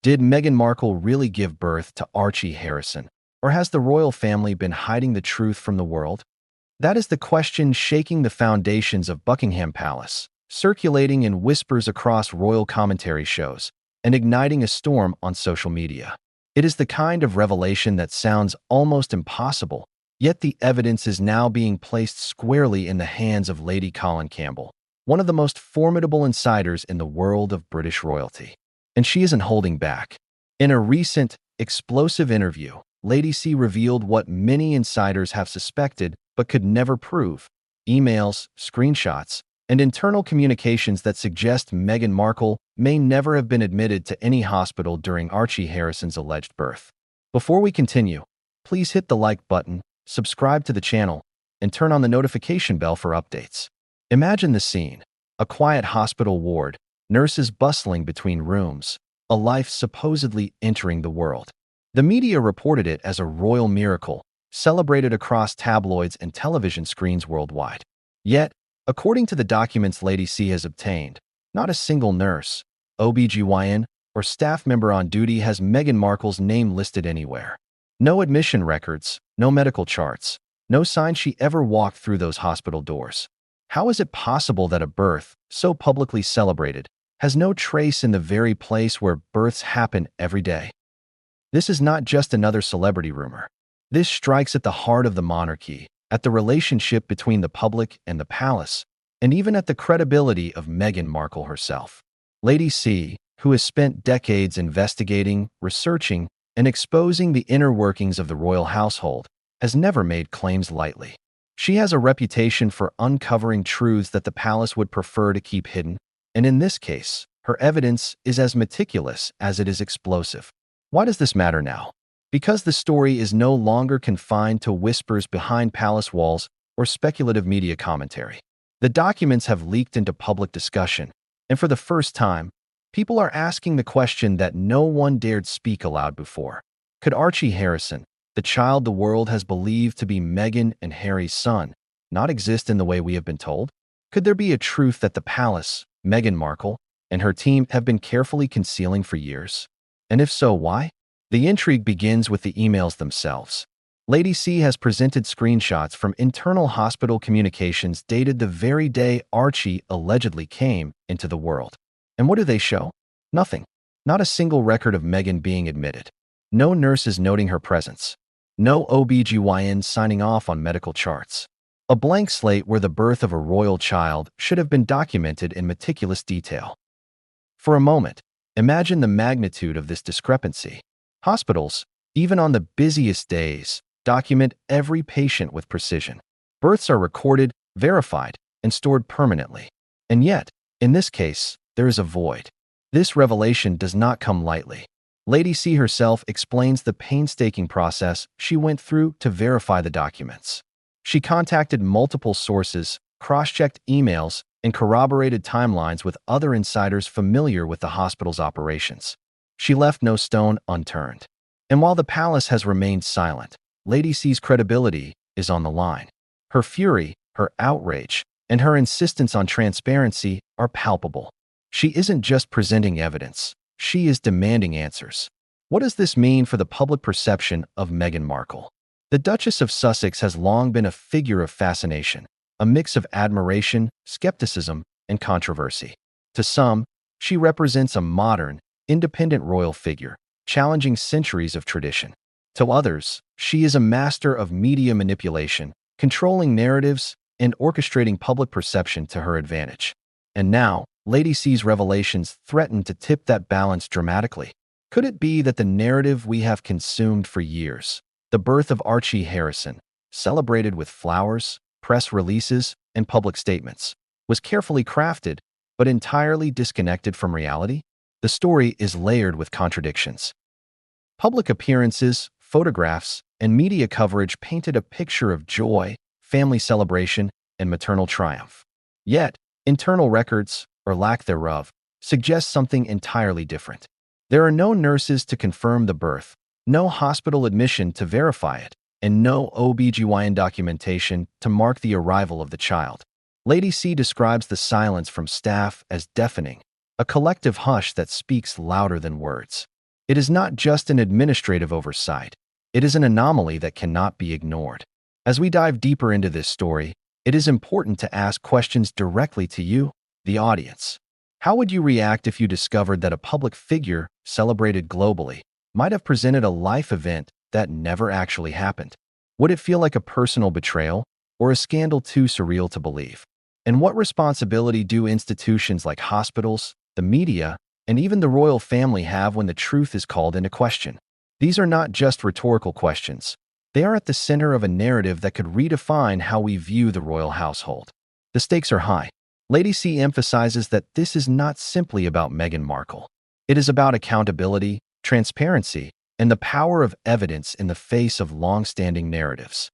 Did Meghan Markle really give birth to Archie Harrison, or has the royal family been hiding the truth from the world? That is the question shaking the foundations of Buckingham Palace, circulating in whispers across royal commentary shows, and igniting a storm on social media. It is the kind of revelation that sounds almost impossible, yet the evidence is now being placed squarely in the hands of Lady Colin Campbell, one of the most formidable insiders in the world of British royalty. And she isn't holding back. In a recent, explosive interview, Lady C revealed what many insiders have suspected but could never prove: emails, screenshots, and internal communications that suggest Meghan Markle may never have been admitted to any hospital during Archie Harrison's alleged birth. Before we continue, please hit the like button, subscribe to the channel, and turn on the notification bell for updates. Imagine the scene: a quiet hospital ward, nurses bustling between rooms, a life supposedly entering the world. The media reported it as a royal miracle, celebrated across tabloids and television screens worldwide. Yet, according to the documents Lady C has obtained, not a single nurse, OBGYN, or staff member on duty has Meghan Markle's name listed anywhere. No admission records, no medical charts, no sign she ever walked through those hospital doors. How is it possible that a birth, so publicly celebrated, has no trace in the very place where births happen every day? This is not just another celebrity rumor. This strikes at the heart of the monarchy, at the relationship between the public and the palace, and even at the credibility of Meghan Markle herself. Lady C, who has spent decades investigating, researching, and exposing the inner workings of the royal household, has never made claims lightly. She has a reputation for uncovering truths that the palace would prefer to keep hidden, and in this case, her evidence is as meticulous as it is explosive. Why does this matter now? Because the story is no longer confined to whispers behind palace walls or speculative media commentary. The documents have leaked into public discussion, and for the first time, people are asking the question that no one dared speak aloud before. Could Archie Harrison, the child the world has believed to be Meghan and Harry's son, not exist in the way we have been told? Could there be a truth that the palace, Meghan Markle, and her team have been carefully concealing for years? And if so, why? The intrigue begins with the emails themselves. Lady C has presented screenshots from internal hospital communications dated the very day Archie allegedly came into the world. And what do they show? Nothing. Not a single record of Meghan being admitted. No nurses noting her presence. No OBGYN signing off on medical charts. A blank slate where the birth of a royal child should have been documented in meticulous detail. For a moment, imagine the magnitude of this discrepancy. Hospitals, even on the busiest days, document every patient with precision. Births are recorded, verified, and stored permanently. And yet, in this case, there is a void. This revelation does not come lightly. Lady C herself explains the painstaking process she went through to verify the documents. She contacted multiple sources, cross-checked emails, and corroborated timelines with other insiders familiar with the hospital's operations. She left no stone unturned. And while the palace has remained silent, Lady C's credibility is on the line. Her fury, her outrage, and her insistence on transparency are palpable. She isn't just presenting evidence, she is demanding answers. What does this mean for the public perception of Meghan Markle? The Duchess of Sussex has long been a figure of fascination, a mix of admiration, skepticism, and controversy. To some, she represents a modern, independent royal figure, challenging centuries of tradition. To others, she is a master of media manipulation, controlling narratives and orchestrating public perception to her advantage. And now, Lady C's revelations threaten to tip that balance dramatically. Could it be that the narrative we have consumed for years, the birth of Archie Harrison, celebrated with flowers, press releases, and public statements, was carefully crafted but entirely disconnected from reality? The story is layered with contradictions. Public appearances, photographs, and media coverage painted a picture of joy, family celebration, and maternal triumph. Yet, internal records, or lack thereof, suggest something entirely different. There are no nurses to confirm the birth, no hospital admission to verify it, and no OBGYN documentation to mark the arrival of the child. Lady C describes the silence from staff as deafening, a collective hush that speaks louder than words. It is not just an administrative oversight. It is an anomaly that cannot be ignored. As we dive deeper into this story, it is important to ask questions directly to you, the audience. How would you react if you discovered that a public figure, celebrated globally, might have presented a life event that never actually happened? Would it feel like a personal betrayal or a scandal too surreal to believe? And what responsibility do institutions like hospitals, the media, and even the royal family have when the truth is called into question? These are not just rhetorical questions. They are at the center of a narrative that could redefine how we view the royal household. The stakes are high. Lady C emphasizes that this is not simply about Meghan Markle. It is about accountability, transparency, and the power of evidence in the face of long-standing narratives.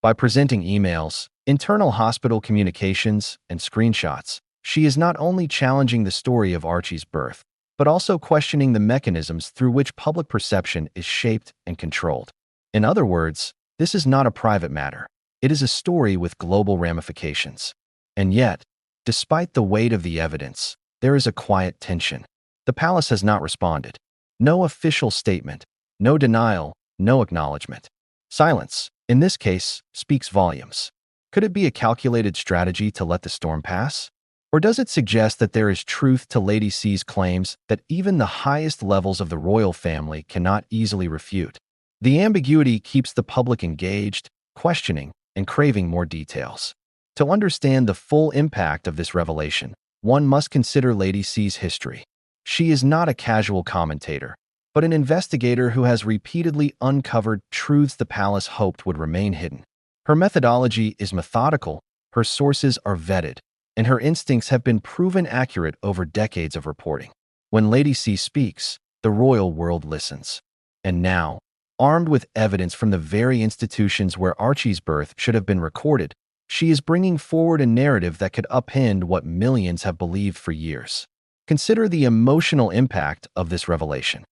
By presenting emails, internal hospital communications, and screenshots, she is not only challenging the story of Archie's birth, but also questioning the mechanisms through which public perception is shaped and controlled. In other words, this is not a private matter. It is a story with global ramifications. And yet, despite the weight of the evidence, there is a quiet tension. The palace has not responded. No official statement, no denial, no acknowledgement. Silence, in this case, speaks volumes. Could it be a calculated strategy to let the storm pass? Or does it suggest that there is truth to Lady C's claims that even the highest levels of the royal family cannot easily refute? The ambiguity keeps the public engaged, questioning, and craving more details. To understand the full impact of this revelation, one must consider Lady C's history. She is not a casual commentator, but an investigator who has repeatedly uncovered truths the palace hoped would remain hidden. Her methodology is methodical, her sources are vetted, and her instincts have been proven accurate over decades of reporting. When Lady C speaks, the royal world listens. And now, armed with evidence from the very institutions where Archie's birth should have been recorded, she is bringing forward a narrative that could upend what millions have believed for years. Consider the emotional impact of this revelation.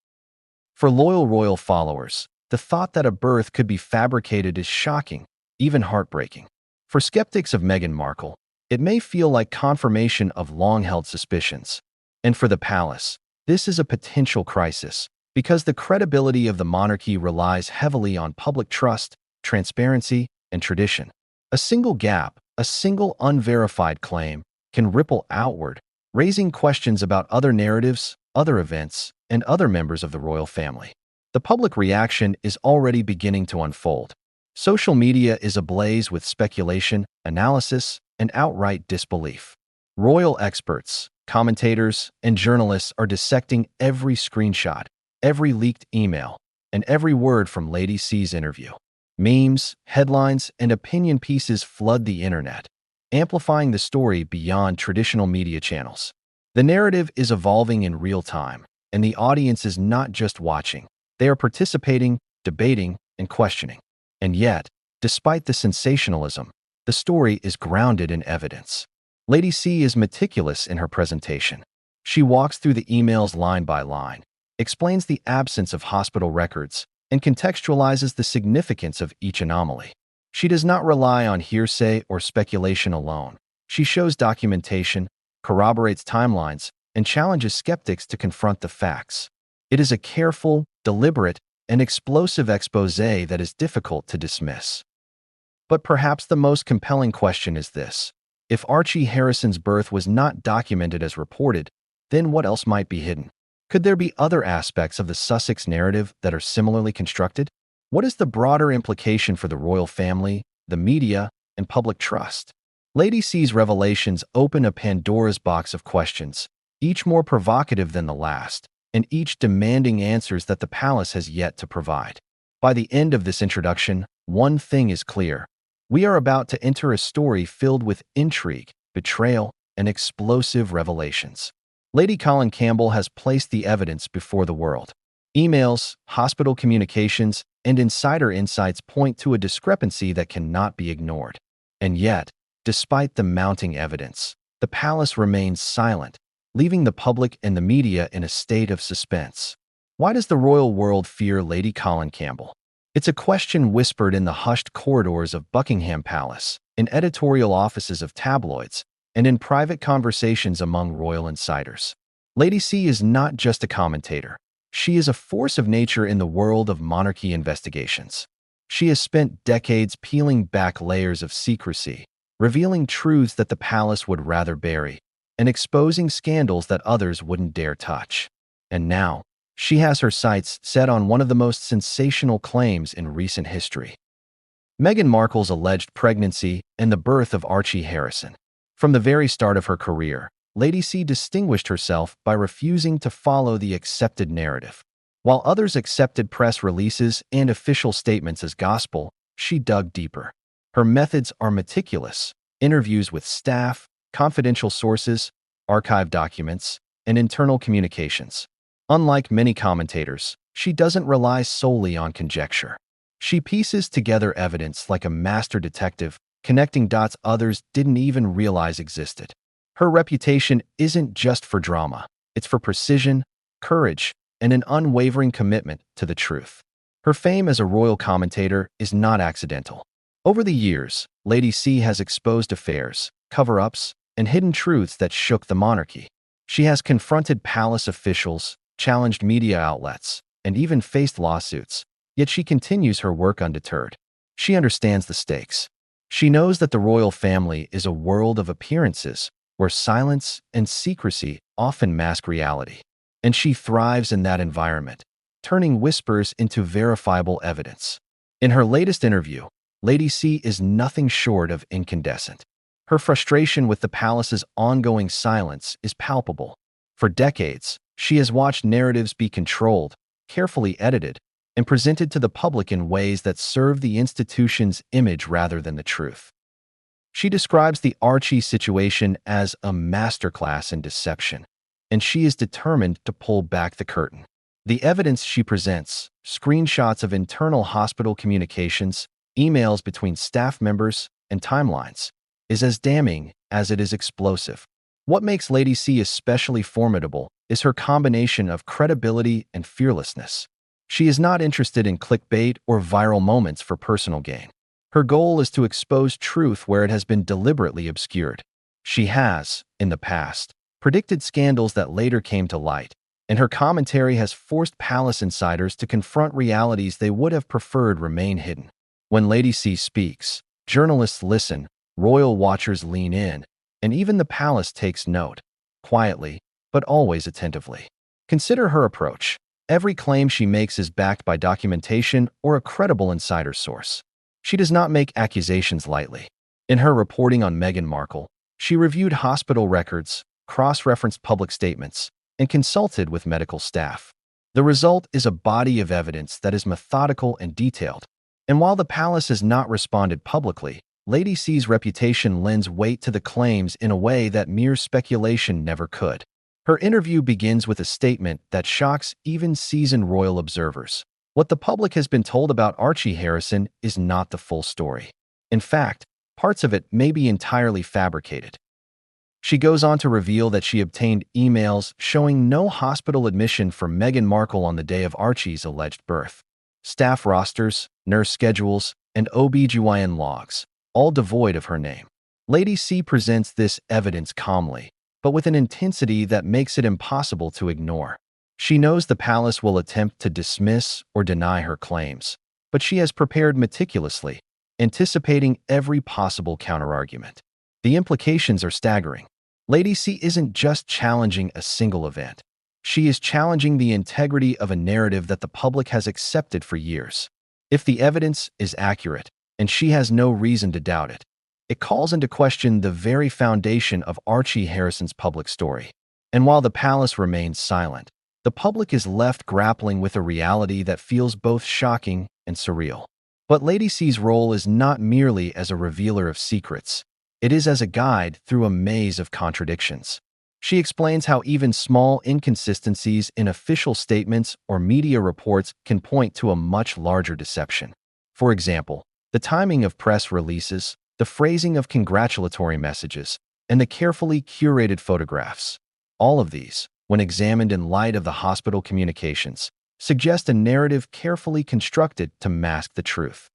For loyal royal followers, the thought that a birth could be fabricated is shocking, even heartbreaking. For skeptics of Meghan Markle, it may feel like confirmation of long-held suspicions. And for the palace, this is a potential crisis, because the credibility of the monarchy relies heavily on public trust, transparency, and tradition. A single gap, a single unverified claim, can ripple outward, raising questions about other narratives, other events, and other members of the royal family. The public reaction is already beginning to unfold. Social media is ablaze with speculation, analysis, and outright disbelief. Royal experts, commentators, and journalists are dissecting every screenshot, every leaked email, and every word from Lady C's interview. Memes, headlines, and opinion pieces flood the internet, amplifying the story beyond traditional media channels. The narrative is evolving in real time, and the audience is not just watching. They are participating, debating, and questioning. And yet, despite the sensationalism, the story is grounded in evidence. Lady C is meticulous in her presentation. She walks through the emails line by line, explains the absence of hospital records, and contextualizes the significance of each anomaly. She does not rely on hearsay or speculation alone. She shows documentation, corroborates timelines, and challenges skeptics to confront the facts. It is a careful, deliberate, and explosive exposé that is difficult to dismiss. But perhaps the most compelling question is this: if Archie Harrison's birth was not documented as reported, then what else might be hidden? Could there be other aspects of the Sussex narrative that are similarly constructed? What is the broader implication for the royal family, the media, and public trust? Lady C's revelations open a Pandora's box of questions, each more provocative than the last, and each demanding answers that the palace has yet to provide. By the end of this introduction, one thing is clear. We are about to enter a story filled with intrigue, betrayal, and explosive revelations. Lady Colin Campbell has placed the evidence before the world. Emails, hospital communications, and insider insights point to a discrepancy that cannot be ignored. And yet, despite the mounting evidence, the palace remains silent, leaving the public and the media in a state of suspense. Why does the royal world fear Lady Colin Campbell? It's a question whispered in the hushed corridors of Buckingham Palace, in editorial offices of tabloids, and in private conversations among royal insiders. Lady C is not just a commentator. She is a force of nature in the world of monarchy investigations. She has spent decades peeling back layers of secrecy, revealing truths that the palace would rather bury, and exposing scandals that others wouldn't dare touch. And now, she has her sights set on one of the most sensational claims in recent history: Meghan Markle's alleged pregnancy and the birth of Archie Harrison. From the very start of her career, Lady C distinguished herself by refusing to follow the accepted narrative. While others accepted press releases and official statements as gospel, she dug deeper. Her methods are meticulous: interviews with staff, confidential sources, archived documents, and internal communications. Unlike many commentators, she doesn't rely solely on conjecture. She pieces together evidence like a master detective, connecting dots others didn't even realize existed. Her reputation isn't just for drama, it's for precision, courage, and an unwavering commitment to the truth. Her fame as a royal commentator is not accidental. Over the years, Lady C has exposed affairs, cover-ups, and hidden truths that shook the monarchy. She has confronted palace officials, challenged media outlets, and even faced lawsuits, yet she continues her work undeterred. She understands the stakes. She knows that the royal family is a world of appearances where silence and secrecy often mask reality. And she thrives in that environment, turning whispers into verifiable evidence. In her latest interview, Lady C is nothing short of incandescent. Her frustration with the palace's ongoing silence is palpable. For decades, she has watched narratives be controlled, carefully edited, and presented to the public in ways that serve the institution's image rather than the truth. She describes the Archie situation as a masterclass in deception, and she is determined to pull back the curtain. The evidence she presents, screenshots of internal hospital communications, emails between staff members, and timelines, is as damning as it is explosive. What makes Lady C especially formidable is her combination of credibility and fearlessness. She is not interested in clickbait or viral moments for personal gain. Her goal is to expose truth where it has been deliberately obscured. She has, in the past, predicted scandals that later came to light, and her commentary has forced palace insiders to confront realities they would have preferred remain hidden. When Lady C speaks, journalists listen, royal watchers lean in, and even the palace takes note, quietly, but always attentively. Consider her approach. Every claim she makes is backed by documentation or a credible insider source. She does not make accusations lightly. In her reporting on Meghan Markle, she reviewed hospital records, cross-referenced public statements, and consulted with medical staff. The result is a body of evidence that is methodical and detailed. And while the palace has not responded publicly, Lady C's reputation lends weight to the claims in a way that mere speculation never could. Her interview begins with a statement that shocks even seasoned royal observers. What the public has been told about Archie Harrison is not the full story. In fact, parts of it may be entirely fabricated. She goes on to reveal that she obtained emails showing no hospital admission for Meghan Markle on the day of Archie's alleged birth. Staff rosters, nurse schedules, and OB/GYN logs, all devoid of her name. Lady C presents this evidence calmly, but with an intensity that makes it impossible to ignore. She knows the palace will attempt to dismiss or deny her claims, but she has prepared meticulously, anticipating every possible counterargument. The implications are staggering. Lady C isn't just challenging a single event. She is challenging the integrity of a narrative that the public has accepted for years. If the evidence is accurate, and she has no reason to doubt it, it calls into question the very foundation of Archie Harrison's public story. And while the palace remains silent, the public is left grappling with a reality that feels both shocking and surreal. But Lady C's role is not merely as a revealer of secrets. It is as a guide through a maze of contradictions. She explains how even small inconsistencies in official statements or media reports can point to a much larger deception. For example, the timing of press releases, the phrasing of congratulatory messages, and the carefully curated photographs. All of these, when examined in light of the hospital communications, suggest a narrative carefully constructed to mask the truth.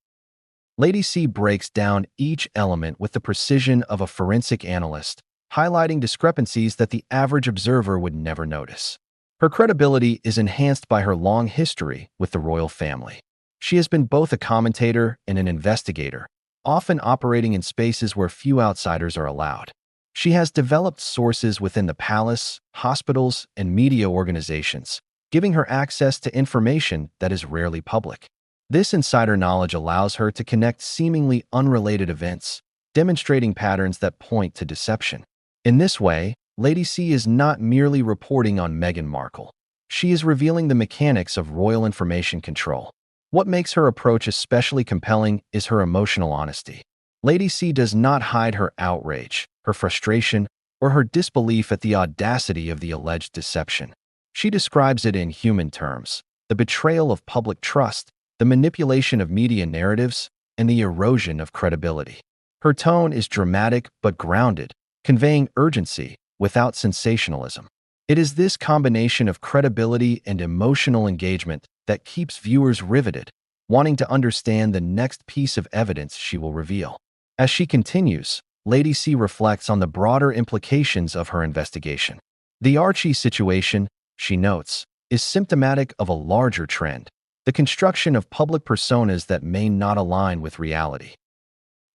Lady C breaks down each element with the precision of a forensic analyst, highlighting discrepancies that the average observer would never notice. Her credibility is enhanced by her long history with the royal family. She has been both a commentator and an investigator, often operating in spaces where few outsiders are allowed. She has developed sources within the palace, hospitals, and media organizations, giving her access to information that is rarely public. This insider knowledge allows her to connect seemingly unrelated events, demonstrating patterns that point to deception. In this way, Lady C is not merely reporting on Meghan Markle. She is revealing the mechanics of royal information control. What makes her approach especially compelling is her emotional honesty. Lady C does not hide her outrage, her frustration, or her disbelief at the audacity of the alleged deception. She describes it in human terms: the betrayal of public trust, the manipulation of media narratives, and the erosion of credibility. Her tone is dramatic but grounded, conveying urgency without sensationalism. It is this combination of credibility and emotional engagement that keeps viewers riveted, wanting to understand the next piece of evidence she will reveal. As she continues, Lady C reflects on the broader implications of her investigation. The Archie situation, she notes, is symptomatic of a larger trend: the construction of public personas that may not align with reality.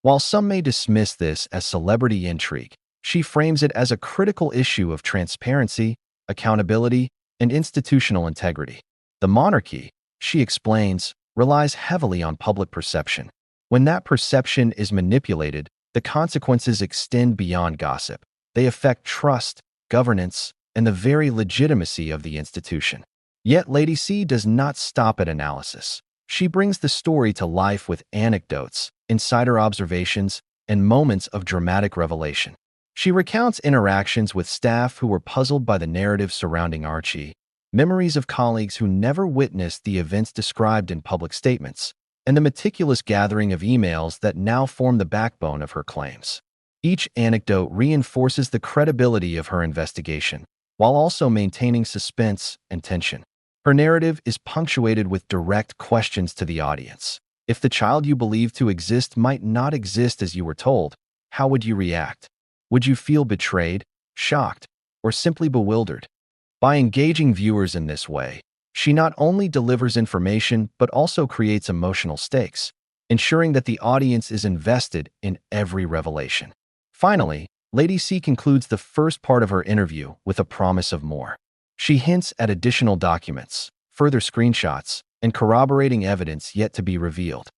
While some may dismiss this as celebrity intrigue, she frames it as a critical issue of transparency, accountability, and institutional integrity. The monarchy, she explains, relies heavily on public perception. When that perception is manipulated, the consequences extend beyond gossip. They affect trust, governance, and the very legitimacy of the institution. Yet Lady C does not stop at analysis. She brings the story to life with anecdotes, insider observations, and moments of dramatic revelation. She recounts interactions with staff who were puzzled by the narrative surrounding Archie, memories of colleagues who never witnessed the events described in public statements, and the meticulous gathering of emails that now form the backbone of her claims. Each anecdote reinforces the credibility of her investigation, while also maintaining suspense and tension. Her narrative is punctuated with direct questions to the audience. If the child you believe to exist might not exist as you were told, how would you react? Would you feel betrayed, shocked, or simply bewildered? By engaging viewers in this way, she not only delivers information but also creates emotional stakes, ensuring that the audience is invested in every revelation. Finally, Lady C concludes the first part of her interview with a promise of more. She hints at additional documents, further screenshots, and corroborating evidence yet to be revealed.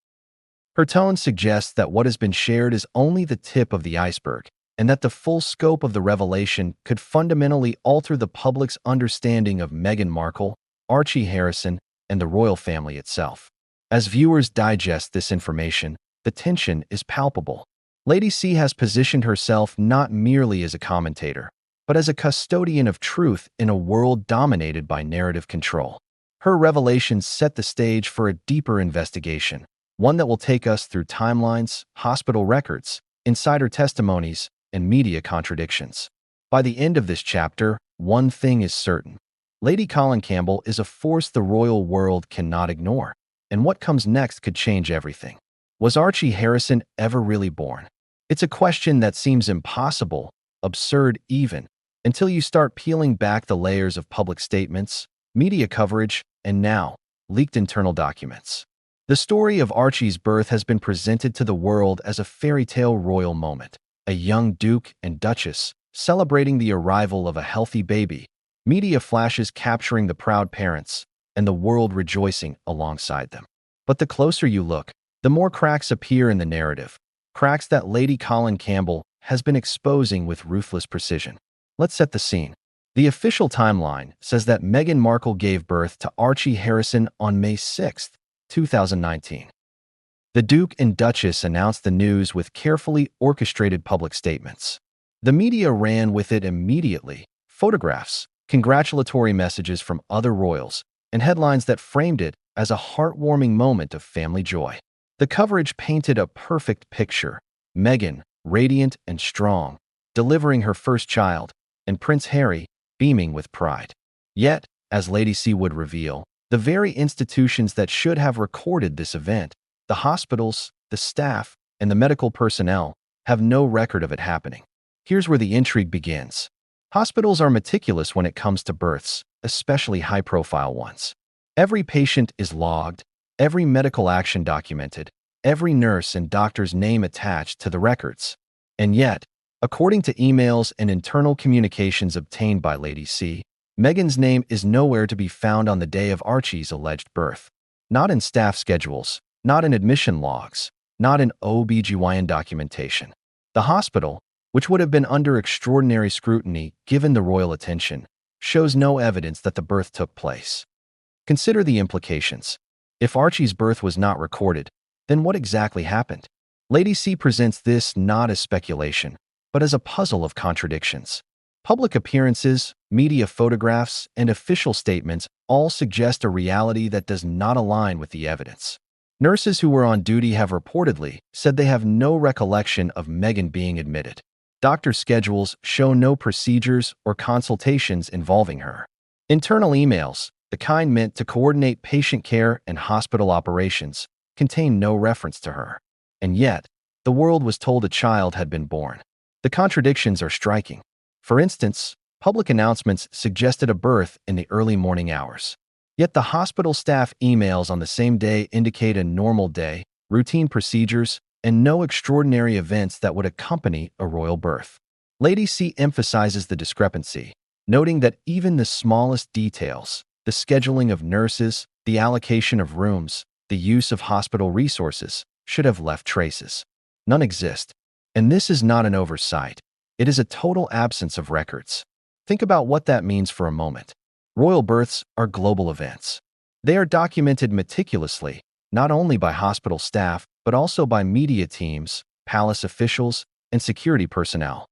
Her tone suggests that what has been shared is only the tip of the iceberg, and that the full scope of the revelation could fundamentally alter the public's understanding of Meghan Markle, Archie Harrison, and the royal family itself. As viewers digest this information, the tension is palpable. Lady C has positioned herself not merely as a commentator, but as a custodian of truth in a world dominated by narrative control. Her revelations set the stage for a deeper investigation, one that will take us through timelines, hospital records, insider testimonies, and media contradictions. By the end of this chapter, one thing is certain: Lady Colin Campbell is a force the royal world cannot ignore, and what comes next could change everything. Was Archie Harrison ever really born? It's a question that seems impossible, absurd even, until you start peeling back the layers of public statements, media coverage, and now, leaked internal documents. The story of Archie's birth has been presented to the world as a fairy tale royal moment: a young duke and duchess celebrating the arrival of a healthy baby, media flashes capturing the proud parents, and the world rejoicing alongside them. But the closer you look, the more cracks appear in the narrative, cracks that Lady Colin Campbell has been exposing with ruthless precision. Let's set the scene. The official timeline says that Meghan Markle gave birth to Archie Harrison on May 6, 2019. The Duke and Duchess announced the news with carefully orchestrated public statements. The media ran with it immediately: photographs, congratulatory messages from other royals, and headlines that framed it as a heartwarming moment of family joy. The coverage painted a perfect picture: Meghan, radiant and strong, delivering her first child, and Prince Harry, beaming with pride. Yet, as Lady C would reveal, the very institutions that should have recorded this event, the hospitals, the staff, and the medical personnel, have no record of it happening. Here's where the intrigue begins. Hospitals are meticulous when it comes to births, especially high-profile ones. Every patient is logged, every medical action documented, every nurse and doctor's name attached to the records. And yet, according to emails and internal communications obtained by Lady C, Meghan's name is nowhere to be found on the day of Archie's alleged birth. Not in staff schedules, not in admission logs, not in OB/GYN documentation. The hospital, which would have been under extraordinary scrutiny given the royal attention, shows no evidence that the birth took place. Consider the implications. If Archie's birth was not recorded, then what exactly happened? Lady C presents this not as speculation, but as a puzzle of contradictions. Public appearances, media photographs, and official statements all suggest a reality that does not align with the evidence. Nurses who were on duty have reportedly said they have no recollection of Meghan being admitted. Doctor schedules show no procedures or consultations involving her. Internal emails, the kind meant to coordinate patient care and hospital operations, contain no reference to her. And yet, the world was told a child had been born. The contradictions are striking. For instance, public announcements suggested a birth in the early morning hours. Yet the hospital staff emails on the same day indicate a normal day, routine procedures, and no extraordinary events that would accompany a royal birth. Lady C emphasizes the discrepancy, noting that even the smallest details, the scheduling of nurses, the allocation of rooms, the use of hospital resources, should have left traces. None exist. And this is not an oversight. It is a total absence of records. Think about what that means for a moment. Royal births are global events. They are documented meticulously, not only by hospital staff, but also by media teams, palace officials, and security personnel.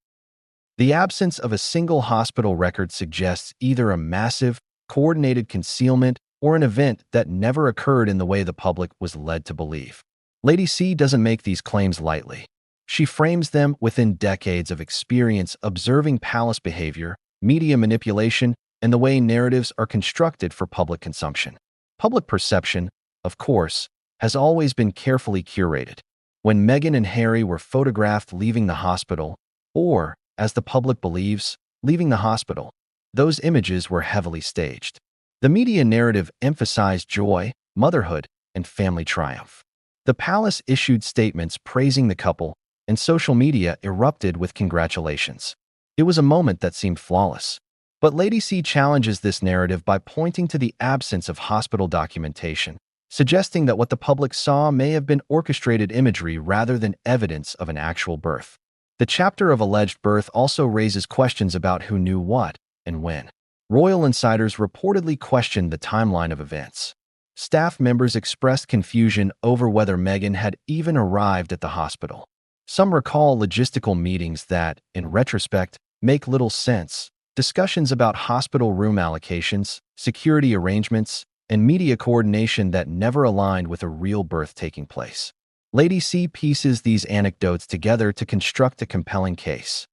The absence of a single hospital record suggests either a massive, coordinated concealment or an event that never occurred in the way the public was led to believe. Lady C doesn't make these claims lightly. She frames them within decades of experience observing palace behavior, media manipulation, and the way narratives are constructed for public consumption. Public perception, of course, has always been carefully curated. When Meghan and Harry were photographed leaving the hospital, or, as the public believes, leaving the hospital, those images were heavily staged. The media narrative emphasized joy, motherhood, and family triumph. The palace issued statements praising the couple, and social media erupted with congratulations. It was a moment that seemed flawless. But Lady C challenges this narrative by pointing to the absence of hospital documentation, suggesting that what the public saw may have been orchestrated imagery rather than evidence of an actual birth. The chapter of alleged birth also raises questions about who knew what and when. Royal insiders reportedly questioned the timeline of events. Staff members expressed confusion over whether Meghan had even arrived at the hospital. Some recall logistical meetings that, in retrospect, make little sense. Discussions about hospital room allocations, security arrangements, and media coordination that never aligned with a real birth taking place. Lady C pieces these anecdotes together to construct a compelling case.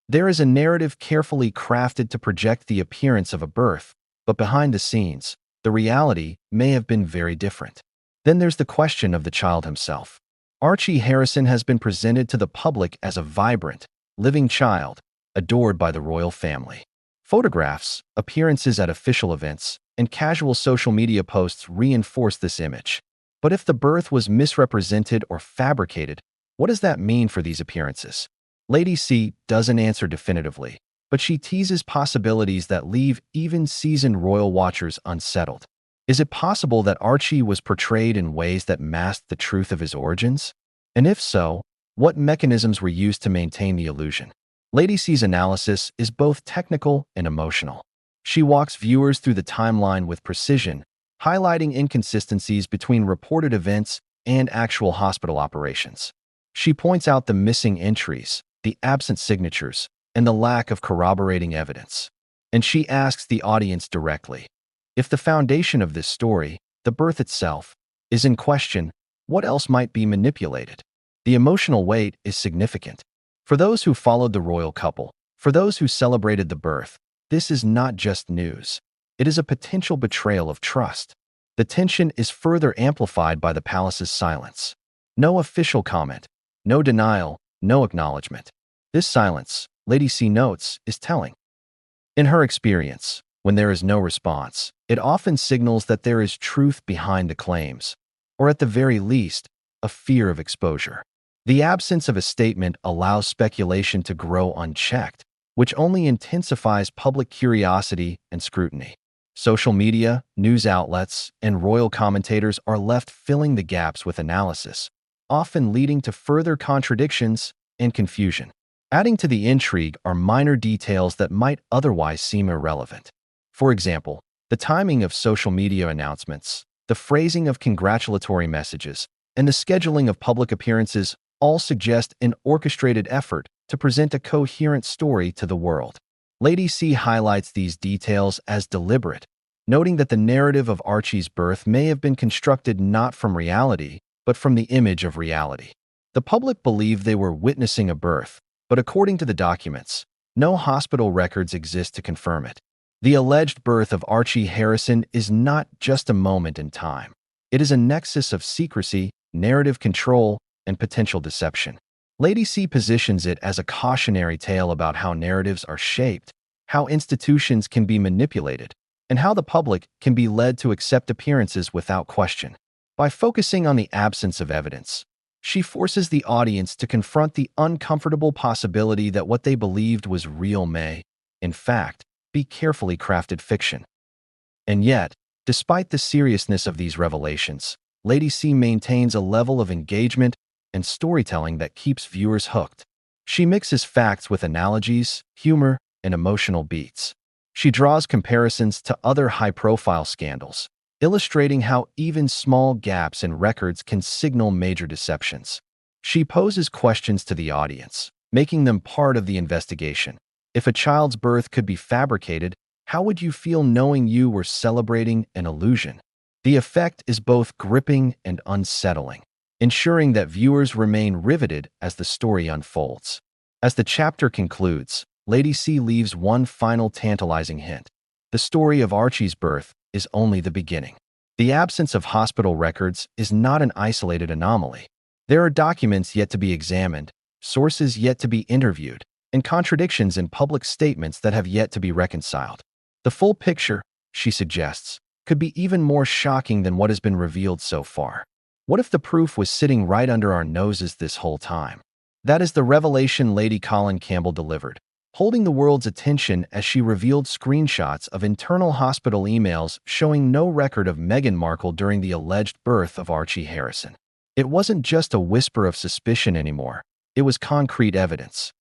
There is a narrative carefully crafted to project the appearance of a birth, but behind the scenes, the reality may have been very different. Then there's the question of the child himself. Archie Harrison has been presented to the public as a vibrant, living child, adored by the royal family. Photographs, appearances at official events, and casual social media posts reinforce this image. But if the birth was misrepresented or fabricated, what does that mean for these appearances? Lady C doesn't answer definitively, but she teases possibilities that leave even seasoned royal watchers unsettled. Is it possible that Archie was portrayed in ways that masked the truth of his origins? And if so, what mechanisms were used to maintain the illusion? Lady C's analysis is both technical and emotional. She walks viewers through the timeline with precision, highlighting inconsistencies between reported events and actual hospital operations. She points out the missing entries, the absent signatures, and the lack of corroborating evidence. And she asks the audience directly, if the foundation of this story, the birth itself, is in question, what else might be manipulated? The emotional weight is significant. For those who followed the royal couple, for those who celebrated the birth, this is not just news. It is a potential betrayal of trust. The tension is further amplified by the palace's silence. No official comment, no denial, no acknowledgement. This silence, Lady C notes, is telling. In her experience, when there is no response, it often signals that there is truth behind the claims, or at the very least, a fear of exposure. The absence of a statement allows speculation to grow unchecked, which only intensifies public curiosity and scrutiny. Social media, news outlets, and royal commentators are left filling the gaps with analysis, often leading to further contradictions and confusion. Adding to the intrigue are minor details that might otherwise seem irrelevant. For example, the timing of social media announcements, the phrasing of congratulatory messages, and the scheduling of public appearances all suggest an orchestrated effort to present a coherent story to the world. Lady C highlights these details as deliberate, noting that the narrative of Archie's birth may have been constructed not from reality, but from the image of reality. The public believed they were witnessing a birth, but according to the documents, no hospital records exist to confirm it. The alleged birth of Archie Harrison is not just a moment in time. It is a nexus of secrecy, narrative control, and potential deception. Lady C positions it as a cautionary tale about how narratives are shaped, how institutions can be manipulated, and how the public can be led to accept appearances without question. By focusing on the absence of evidence, she forces the audience to confront the uncomfortable possibility that what they believed was real may, in fact, be carefully crafted fiction. And yet, despite the seriousness of these revelations, Lady C maintains a level of engagement and storytelling that keeps viewers hooked. She mixes facts with analogies, humor, and emotional beats. She draws comparisons to other high-profile scandals, illustrating how even small gaps in records can signal major deceptions. She poses questions to the audience, making them part of the investigation. If a child's birth could be fabricated, how would you feel knowing you were celebrating an illusion? The effect is both gripping and unsettling, ensuring that viewers remain riveted as the story unfolds. As the chapter concludes, Lady C leaves one final tantalizing hint. The story of Archie's birth is only the beginning. The absence of hospital records is not an isolated anomaly. There are documents yet to be examined, sources yet to be interviewed, and contradictions in public statements that have yet to be reconciled. The full picture, she suggests, could be even more shocking than what has been revealed so far. What if the proof was sitting right under our noses this whole time? That is the revelation Lady Colin Campbell delivered, holding the world's attention as she revealed screenshots of internal hospital emails showing no record of Meghan Markle during the alleged birth of Archie Harrison. It wasn't just a whisper of suspicion anymore, it was concrete evidence.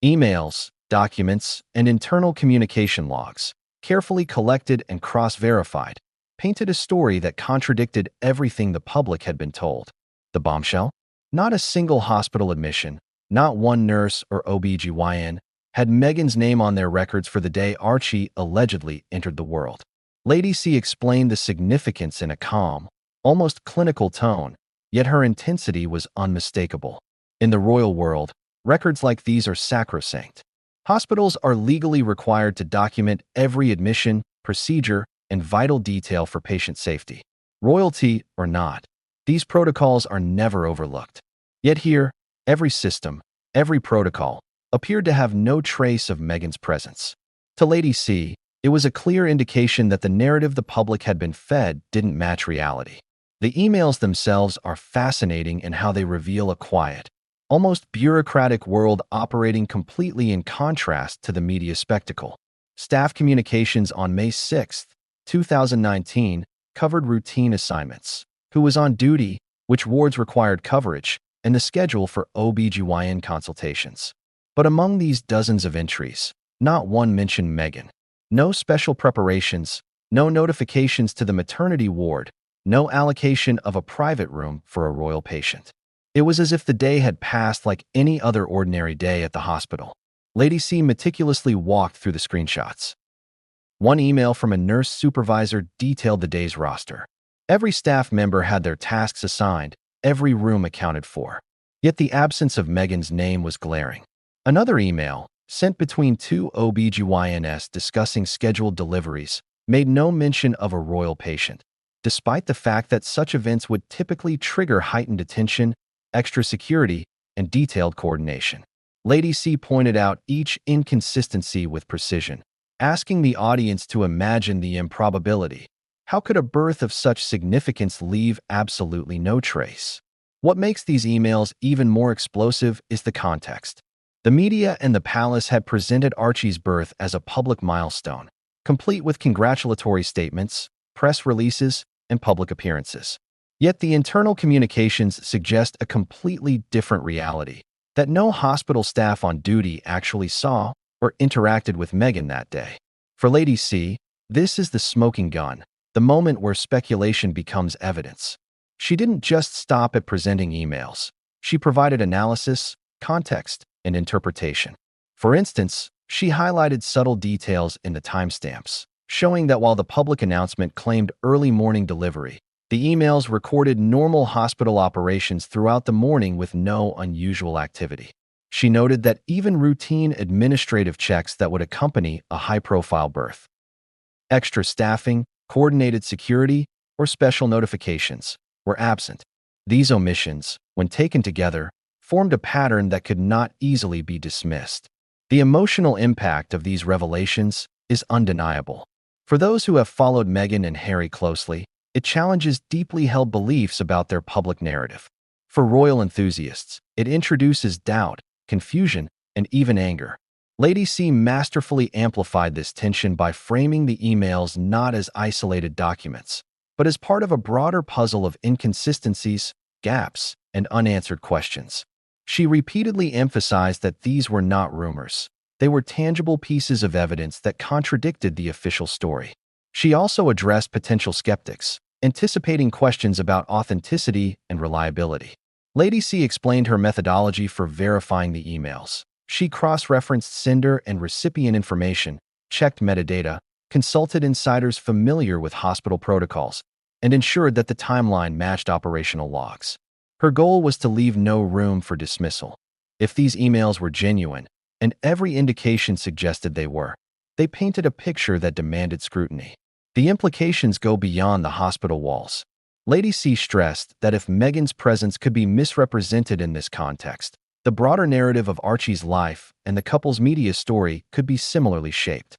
Emails, documents, and internal communication logs, carefully collected and cross-verified, painted a story that contradicted everything the public had been told. The bombshell? Not a single hospital admission, not one nurse or OB/GYN, had Meghan's name on their records for the day Archie allegedly entered the world. Lady C explained the significance in a calm, almost clinical tone, yet her intensity was unmistakable. In the royal world, records like these are sacrosanct. Hospitals are legally required to document every admission, procedure, and vital detail for patient safety. Royalty or not, these protocols are never overlooked. Yet here, every system, every protocol, appeared to have no trace of Meghan's presence. To Lady C, it was a clear indication that the narrative the public had been fed didn't match reality. The emails themselves are fascinating in how they reveal a quiet, almost bureaucratic world operating completely in contrast to the media spectacle. Staff communications on May 6, 2019, covered routine assignments, who was on duty, which wards required coverage, and the schedule for OB/GYN consultations. But among these dozens of entries, not one mentioned Meghan. No special preparations, no notifications to the maternity ward, no allocation of a private room for a royal patient. It was as if the day had passed like any other ordinary day at the hospital. Lady C meticulously walked through the screenshots. One email from a nurse supervisor detailed the day's roster. Every staff member had their tasks assigned, every room accounted for. Yet the absence of Meghan's name was glaring. Another email, sent between two OB/GYNs discussing scheduled deliveries, made no mention of a royal patient, despite the fact that such events would typically trigger heightened attention, extra security, and detailed coordination. Lady C pointed out each inconsistency with precision, asking the audience to imagine the improbability. How could a birth of such significance leave absolutely no trace? What makes these emails even more explosive is the context. The media and the palace had presented Archie's birth as a public milestone, complete with congratulatory statements, press releases, and public appearances. Yet the internal communications suggest a completely different reality, that no hospital staff on duty actually saw or interacted with Meghan that day. For Lady C, this is the smoking gun, the moment where speculation becomes evidence. She didn't just stop at presenting emails. She provided analysis, context, and interpretation. For instance, she highlighted subtle details in the timestamps, showing that while the public announcement claimed early morning delivery, the emails recorded normal hospital operations throughout the morning with no unusual activity. She noted that even routine administrative checks that would accompany a high-profile birth, extra staffing, coordinated security, or special notifications, were absent. These omissions, when taken together, formed a pattern that could not easily be dismissed. The emotional impact of these revelations is undeniable. For those who have followed Meghan and Harry closely, it challenges deeply held beliefs about their public narrative. For royal enthusiasts, it introduces doubt, confusion, and even anger. Lady C masterfully amplified this tension by framing the emails not as isolated documents, but as part of a broader puzzle of inconsistencies, gaps, and unanswered questions. She repeatedly emphasized that these were not rumors. They were tangible pieces of evidence that contradicted the official story. She also addressed potential skeptics, anticipating questions about authenticity and reliability. Lady C explained her methodology for verifying the emails. She cross-referenced sender and recipient information, checked metadata, consulted insiders familiar with hospital protocols, and ensured that the timeline matched operational logs. Her goal was to leave no room for dismissal. If these emails were genuine, and every indication suggested they were, they painted a picture that demanded scrutiny. The implications go beyond the hospital walls. Lady C stressed that if Meghan's presence could be misrepresented in this context, the broader narrative of Archie's life and the couple's media story could be similarly shaped.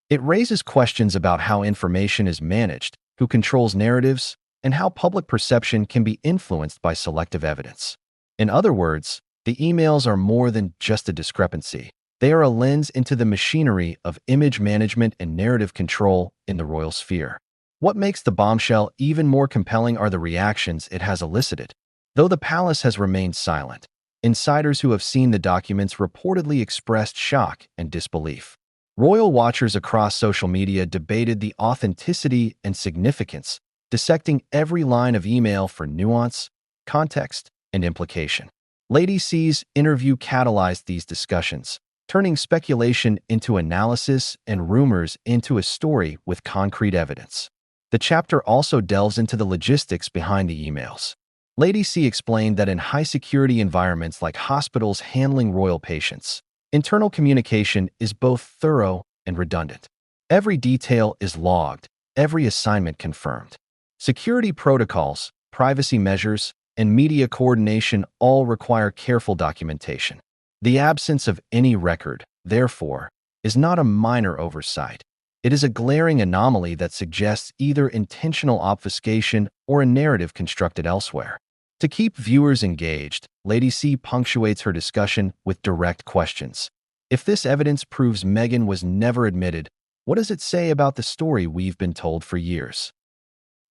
It raises questions about how information is managed, who controls narratives, and how public perception can be influenced by selective evidence. In other words, the emails are more than just a discrepancy. They are a lens into the machinery of image management and narrative control in the royal sphere. What makes the bombshell even more compelling are the reactions it has elicited. Though the palace has remained silent, insiders who have seen the documents reportedly expressed shock and disbelief. Royal watchers across social media debated the authenticity and significance, dissecting every line of email for nuance, context, and implication. Lady C's interview catalyzed these discussions, turning speculation into analysis and rumors into a story with concrete evidence. The chapter also delves into the logistics behind the emails. Lady C explained that in high-security environments like hospitals handling royal patients, internal communication is both thorough and redundant. Every detail is logged, every assignment confirmed. Security protocols, privacy measures, and media coordination all require careful documentation. The absence of any record, therefore, is not a minor oversight. It is a glaring anomaly that suggests either intentional obfuscation or a narrative constructed elsewhere. To keep viewers engaged, Lady C punctuates her discussion with direct questions. If this evidence proves Meghan was never admitted, what does it say about the story we've been told for years?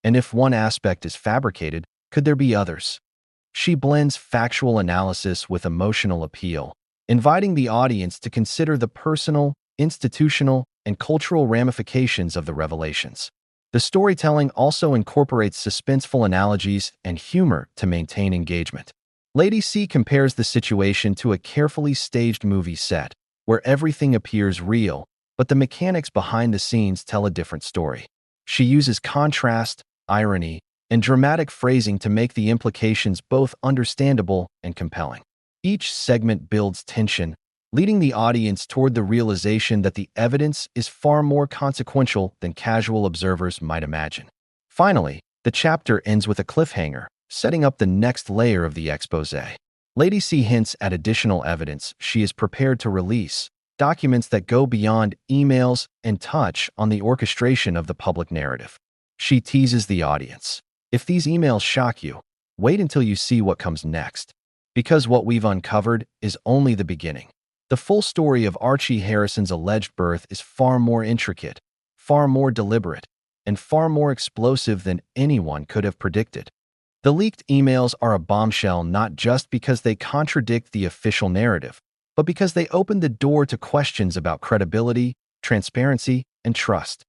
And if one aspect is fabricated, could there be others? She blends factual analysis with emotional appeal, inviting the audience to consider the personal, institutional, and cultural ramifications of the revelations. The storytelling also incorporates suspenseful analogies and humor to maintain engagement. Lady C compares the situation to a carefully staged movie set, where everything appears real, but the mechanics behind the scenes tell a different story. She uses contrast, irony, and dramatic phrasing to make the implications both understandable and compelling. Each segment builds tension, leading the audience toward the realization that the evidence is far more consequential than casual observers might imagine. Finally, the chapter ends with a cliffhanger, setting up the next layer of the exposé. Lady C hints at additional evidence she is prepared to release, documents that go beyond emails and touch on the orchestration of the public narrative. She teases the audience. If these emails shock you, wait until you see what comes next. Because what we've uncovered is only the beginning. The full story of Archie Harrison's alleged birth is far more intricate, far more deliberate, and far more explosive than anyone could have predicted. The leaked emails are a bombshell not just because they contradict the official narrative, but because they open the door to questions about credibility, transparency, and trust.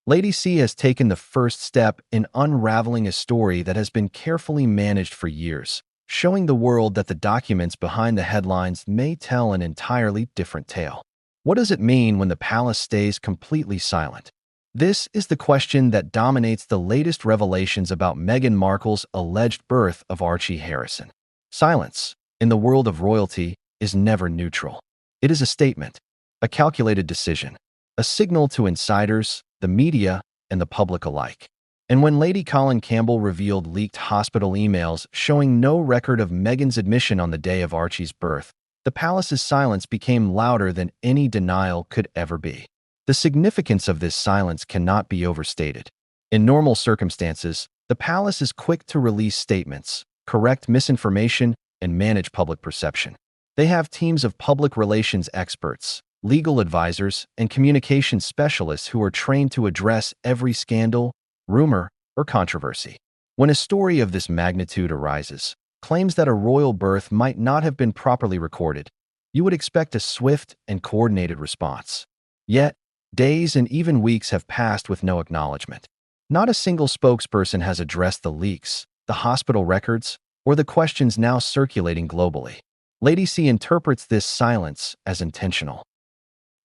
Lady C has taken the first step in unraveling a story that has been carefully managed for years, showing the world that the documents behind the headlines may tell an entirely different tale. What does it mean when the palace stays completely silent? This is the question that dominates the latest revelations about Meghan Markle's alleged birth of Archie Harrison. Silence, in the world of royalty, is never neutral. It is a statement, a calculated decision, a signal to insiders, the media, and the public alike. And when Lady Colin Campbell revealed leaked hospital emails showing no record of Meghan's admission on the day of Archie's birth, the palace's silence became louder than any denial could ever be. The significance of this silence cannot be overstated. In normal circumstances, the palace is quick to release statements, correct misinformation, and manage public perception. They have teams of public relations experts, legal advisors, and communication specialists who are trained to address every scandal, rumor, or controversy. When a story of this magnitude arises, claims that a royal birth might not have been properly recorded, you would expect a swift and coordinated response. Yet, days and even weeks have passed with no acknowledgement. Not a single spokesperson has addressed the leaks, the hospital records, or the questions now circulating globally. Lady C interprets this silence as intentional.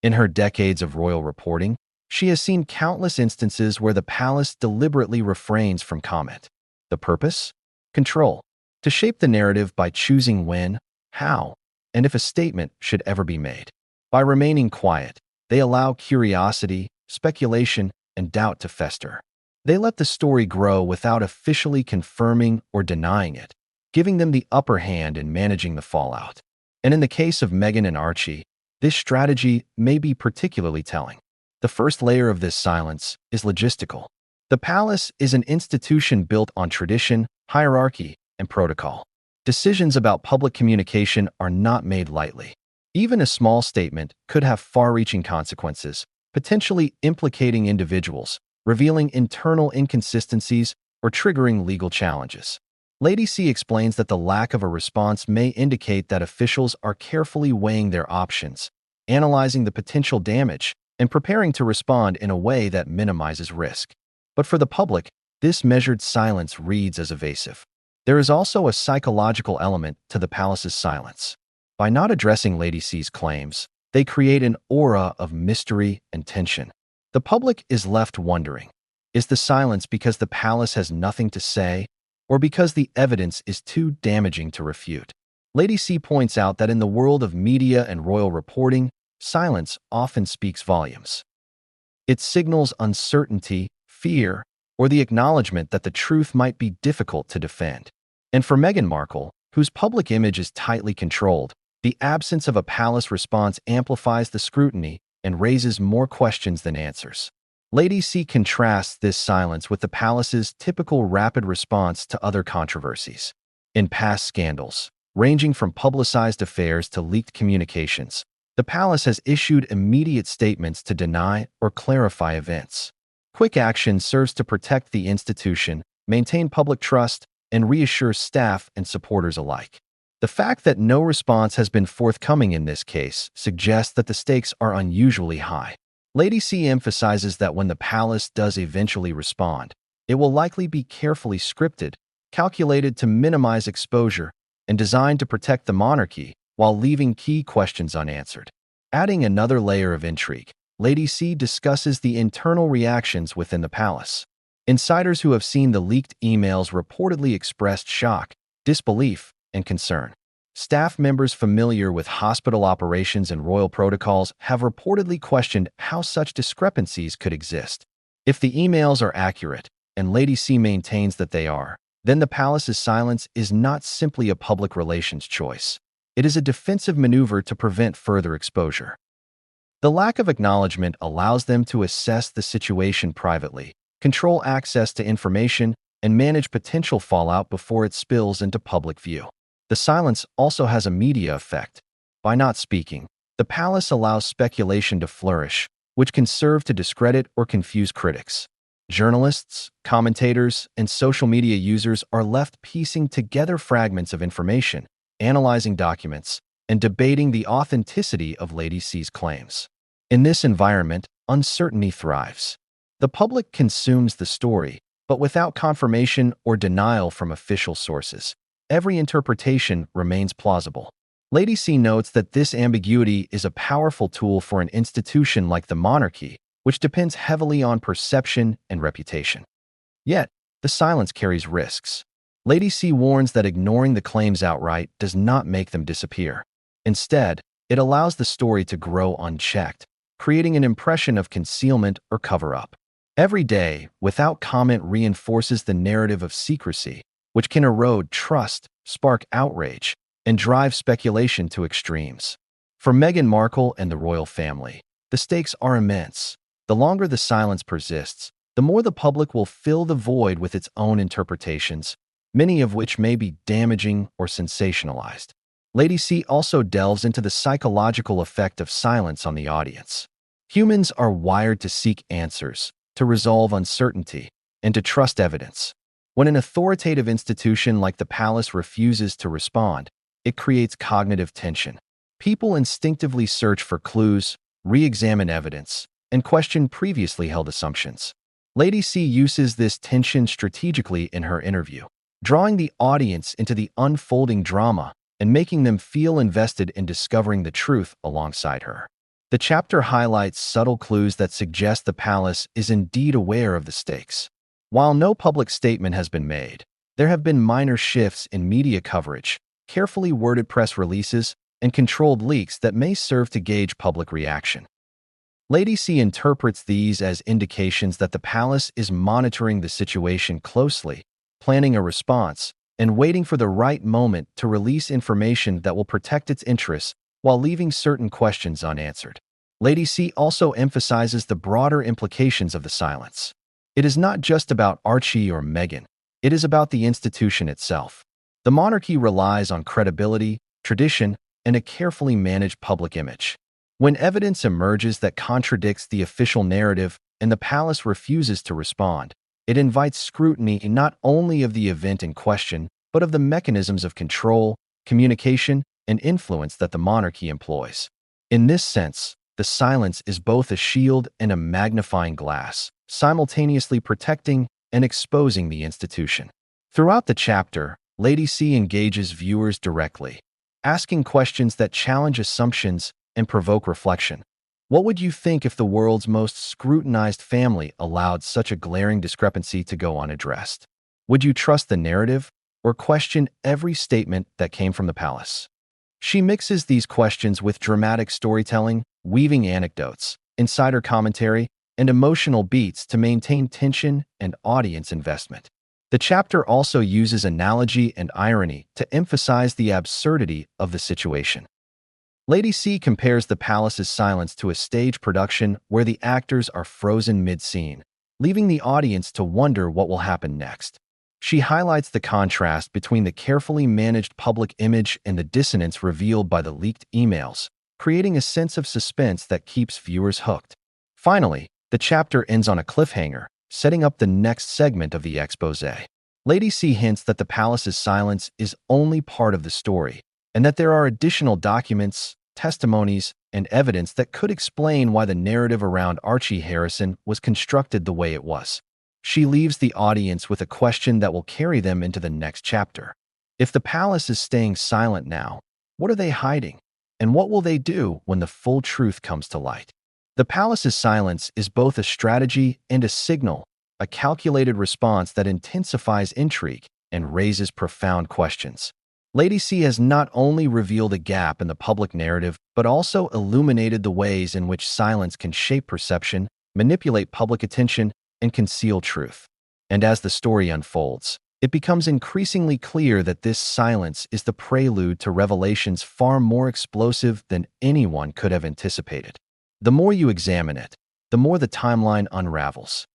In her decades of royal reporting, she has seen countless instances where the palace deliberately refrains from comment. The purpose? Control. To shape the narrative by choosing when, how, and if a statement should ever be made. By remaining quiet, they allow curiosity, speculation, and doubt to fester. They let the story grow without officially confirming or denying it, giving them the upper hand in managing the fallout. And in the case of Meghan and Archie, this strategy may be particularly telling. The first layer of this silence is logistical. The palace is an institution built on tradition, hierarchy, and protocol. Decisions about public communication are not made lightly. Even a small statement could have far-reaching consequences, potentially implicating individuals, revealing internal inconsistencies, or triggering legal challenges. Lady C explains that the lack of a response may indicate that officials are carefully weighing their options, analyzing the potential damage, and preparing to respond in a way that minimizes risk. But for the public, this measured silence reads as evasive. There is also a psychological element to the palace's silence. By not addressing Lady C's claims, they create an aura of mystery and tension. The public is left wondering, is the silence because the palace has nothing to say, or because the evidence is too damaging to refute? Lady C points out that in the world of media and royal reporting, silence often speaks volumes. It signals uncertainty, fear, or the acknowledgement that the truth might be difficult to defend. And for Meghan Markle, whose public image is tightly controlled, the absence of a palace response amplifies the scrutiny and raises more questions than answers. Lady C contrasts this silence with the palace's typical rapid response to other controversies. In past scandals, ranging from publicized affairs to leaked communications, the palace has issued immediate statements to deny or clarify events. Quick action serves to protect the institution, maintain public trust, and reassure staff and supporters alike. The fact that no response has been forthcoming in this case suggests that the stakes are unusually high. Lady C emphasizes that when the palace does eventually respond, it will likely be carefully scripted, calculated to minimize exposure, and designed to protect the monarchy while leaving key questions unanswered. Adding another layer of intrigue, Lady C discusses the internal reactions within the palace. Insiders who have seen the leaked emails reportedly expressed shock, disbelief, and concern. Staff members familiar with hospital operations and royal protocols have reportedly questioned how such discrepancies could exist. If the emails are accurate, and Lady C maintains that they are, then the palace's silence is not simply a public relations choice. It is a defensive maneuver to prevent further exposure. The lack of acknowledgement allows them to assess the situation privately, control access to information, and manage potential fallout before it spills into public view. The silence also has a media effect. By not speaking, the palace allows speculation to flourish, which can serve to discredit or confuse critics. Journalists, commentators, and social media users are left piecing together fragments of information, analyzing documents, and debating the authenticity of Lady C's claims. In this environment, uncertainty thrives. The public consumes the story, but without confirmation or denial from official sources. Every interpretation remains plausible. Lady C notes that this ambiguity is a powerful tool for an institution like the monarchy, which depends heavily on perception and reputation. Yet, the silence carries risks. Lady C warns that ignoring the claims outright does not make them disappear. Instead, it allows the story to grow unchecked, creating an impression of concealment or cover-up. Every day, without comment reinforces the narrative of secrecy, which can erode trust, spark outrage, and drive speculation to extremes. For Meghan Markle and the royal family, the stakes are immense. The longer the silence persists, the more the public will fill the void with its own interpretations, many of which may be damaging or sensationalized. Lady C also delves into the psychological effect of silence on the audience. Humans are wired to seek answers, to resolve uncertainty, and to trust evidence. When an authoritative institution like the palace refuses to respond, it creates cognitive tension. People instinctively search for clues, re-examine evidence, and question previously held assumptions. Lady C uses this tension strategically in her interview, drawing the audience into the unfolding drama and making them feel invested in discovering the truth alongside her. The chapter highlights subtle clues that suggest the palace is indeed aware of the stakes. While no public statement has been made, there have been minor shifts in media coverage, carefully worded press releases, and controlled leaks that may serve to gauge public reaction. Lady C interprets these as indications that the palace is monitoring the situation closely, planning a response, and waiting for the right moment to release information that will protect its interests while leaving certain questions unanswered. Lady C also emphasizes the broader implications of the silence. It is not just about Archie or Meghan, it is about the institution itself. The monarchy relies on credibility, tradition, and a carefully managed public image. When evidence emerges that contradicts the official narrative and the palace refuses to respond, it invites scrutiny not only of the event in question, but of the mechanisms of control, communication, and influence that the monarchy employs. In this sense, the silence is both a shield and a magnifying glass, simultaneously protecting and exposing the institution. Throughout the chapter, Lady C engages viewers directly, asking questions that challenge assumptions and provoke reflection. What would you think if the world's most scrutinized family allowed such a glaring discrepancy to go unaddressed? Would you trust the narrative or question every statement that came from the palace? She mixes these questions with dramatic storytelling, weaving anecdotes, insider commentary, and emotional beats to maintain tension and audience investment. The chapter also uses analogy and irony to emphasize the absurdity of the situation. Lady C compares the palace's silence to a stage production where the actors are frozen mid-scene, leaving the audience to wonder what will happen next. She highlights the contrast between the carefully managed public image and the dissonance revealed by the leaked emails, creating a sense of suspense that keeps viewers hooked. Finally, the chapter ends on a cliffhanger, setting up the next segment of the exposé. Lady C hints that the palace's silence is only part of the story, and that there are additional documents, testimonies, and evidence that could explain why the narrative around Archie Harrison was constructed the way it was. She leaves the audience with a question that will carry them into the next chapter. If the palace is staying silent now, what are they hiding? And what will they do when the full truth comes to light? The palace's silence is both a strategy and a signal, a calculated response that intensifies intrigue and raises profound questions. Lady C has not only revealed a gap in the public narrative, but also illuminated the ways in which silence can shape perception, manipulate public attention, and conceal truth. And as the story unfolds, it becomes increasingly clear that this silence is the prelude to revelations far more explosive than anyone could have anticipated. The more you examine it, the more the timeline unravels.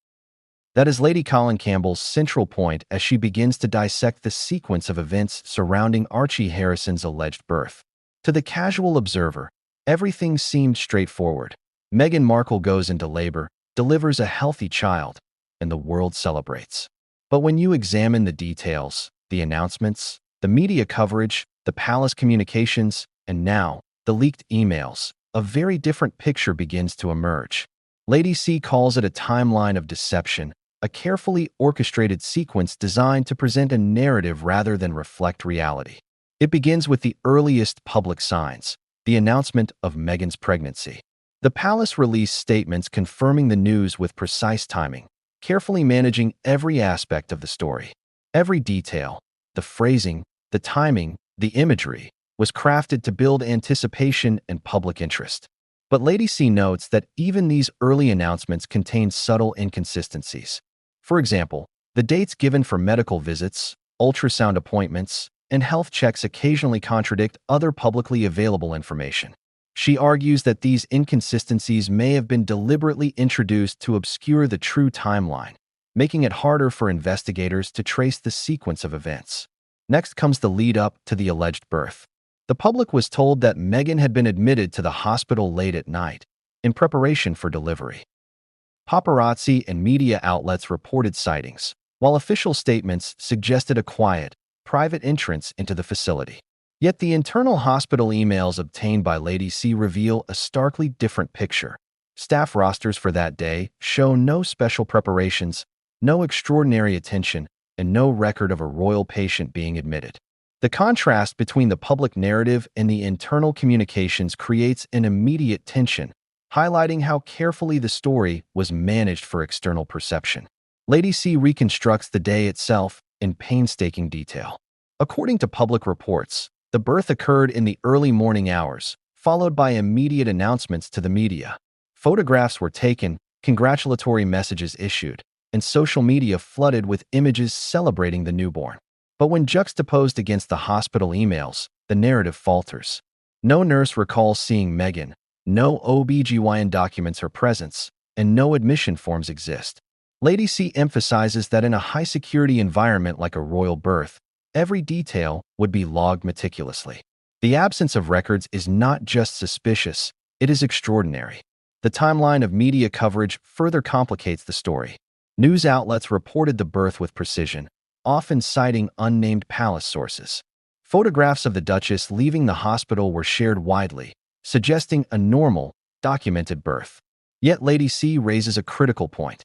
That is Lady Colin Campbell's central point as she begins to dissect the sequence of events surrounding Archie Harrison's alleged birth. To the casual observer, everything seemed straightforward. Meghan Markle goes into labor, delivers a healthy child, and the world celebrates. But when you examine the details, the announcements, the media coverage, the palace communications, and now, the leaked emails, a very different picture begins to emerge. Lady C calls it a timeline of deception, a carefully orchestrated sequence designed to present a narrative rather than reflect reality. It begins with the earliest public signs, the announcement of Meghan's pregnancy. The palace released statements confirming the news with precise timing, carefully managing every aspect of the story. Every detail, the phrasing, the timing, the imagery, was crafted to build anticipation and public interest. But Lady C notes that even these early announcements contained subtle inconsistencies. For example, the dates given for medical visits, ultrasound appointments, and health checks occasionally contradict other publicly available information. She argues that these inconsistencies may have been deliberately introduced to obscure the true timeline, making it harder for investigators to trace the sequence of events. Next comes the lead-up to the alleged birth. The public was told that Meghan had been admitted to the hospital late at night, in preparation for delivery. Paparazzi and media outlets reported sightings, while official statements suggested a quiet, private entrance into the facility. Yet the internal hospital emails obtained by Lady C reveal a starkly different picture. Staff rosters for that day show no special preparations, no extraordinary attention, and no record of a royal patient being admitted. The contrast between the public narrative and the internal communications creates an immediate tension, highlighting how carefully the story was managed for external perception. Lady C reconstructs the day itself in painstaking detail. According to public reports, the birth occurred in the early morning hours, followed by immediate announcements to the media. Photographs were taken, congratulatory messages issued, and social media flooded with images celebrating the newborn. But when juxtaposed against the hospital emails, the narrative falters. No nurse recalls seeing Meghan, no OBGYN documents her presence, and no admission forms exist. Lady C emphasizes that in a high-security environment like a royal birth, every detail would be logged meticulously. The absence of records is not just suspicious, it is extraordinary. The timeline of media coverage further complicates the story. News outlets reported the birth with precision, often citing unnamed palace sources. Photographs of the Duchess leaving the hospital were shared widely, suggesting a normal, documented birth. Yet Lady C raises a critical point.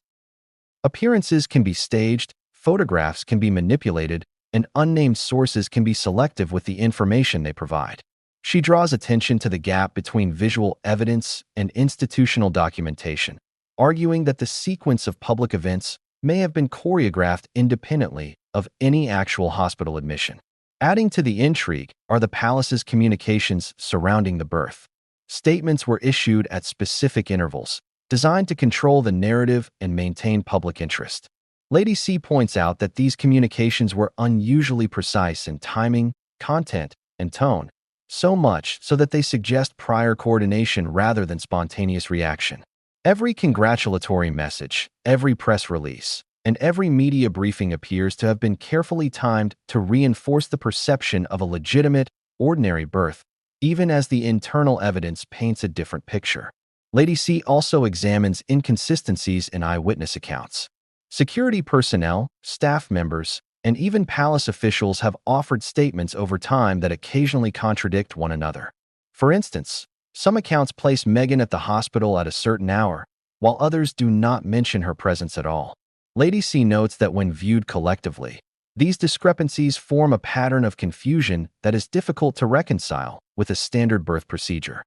Appearances can be staged, photographs can be manipulated, and unnamed sources can be selective with the information they provide. She draws attention to the gap between visual evidence and institutional documentation, arguing that the sequence of public events may have been choreographed independently of any actual hospital admission. Adding to the intrigue are the palace's communications surrounding the birth. Statements were issued at specific intervals, designed to control the narrative and maintain public interest. Lady C points out that these communications were unusually precise in timing, content, and tone, so much so that they suggest prior coordination rather than spontaneous reaction. Every congratulatory message, every press release, and every media briefing appears to have been carefully timed to reinforce the perception of a legitimate, ordinary birth, even as the internal evidence paints a different picture. Lady C also examines inconsistencies in eyewitness accounts. Security personnel, staff members, and even palace officials have offered statements over time that occasionally contradict one another. For instance, some accounts place Meghan at the hospital at a certain hour, while others do not mention her presence at all. Lady C notes that when viewed collectively, these discrepancies form a pattern of confusion that is difficult to reconcile with a standard birth procedure.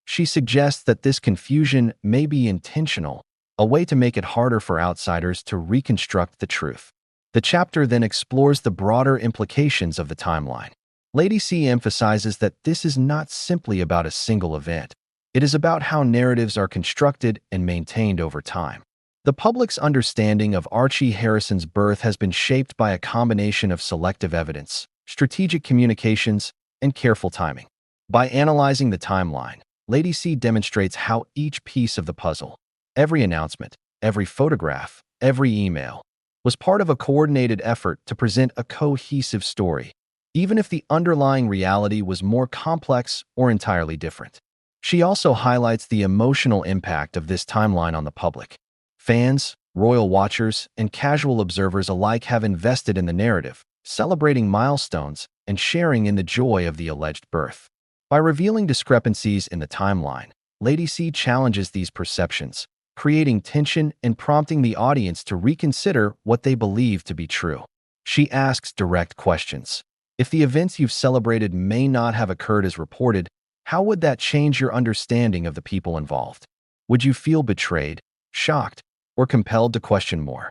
She suggests that this confusion may be intentional, a way to make it harder for outsiders to reconstruct the truth. The chapter then explores the broader implications of the timeline. Lady C emphasizes that this is not simply about a single event. It is about how narratives are constructed and maintained over time. The public's understanding of Archie Harrison's birth has been shaped by a combination of selective evidence, strategic communications, and careful timing. By analyzing the timeline, Lady C demonstrates how each piece of the puzzle, every announcement, every photograph, every email, was part of a coordinated effort to present a cohesive story, even if the underlying reality was more complex or entirely different. She also highlights the emotional impact of this timeline on the public. Fans, royal watchers, and casual observers alike have invested in the narrative, celebrating milestones and sharing in the joy of the alleged birth. By revealing discrepancies in the timeline, Lady C challenges these perceptions, creating tension and prompting the audience to reconsider what they believe to be true. She asks direct questions. If the events you've celebrated may not have occurred as reported, how would that change your understanding of the people involved? Would you feel betrayed, shocked, or compelled to question more?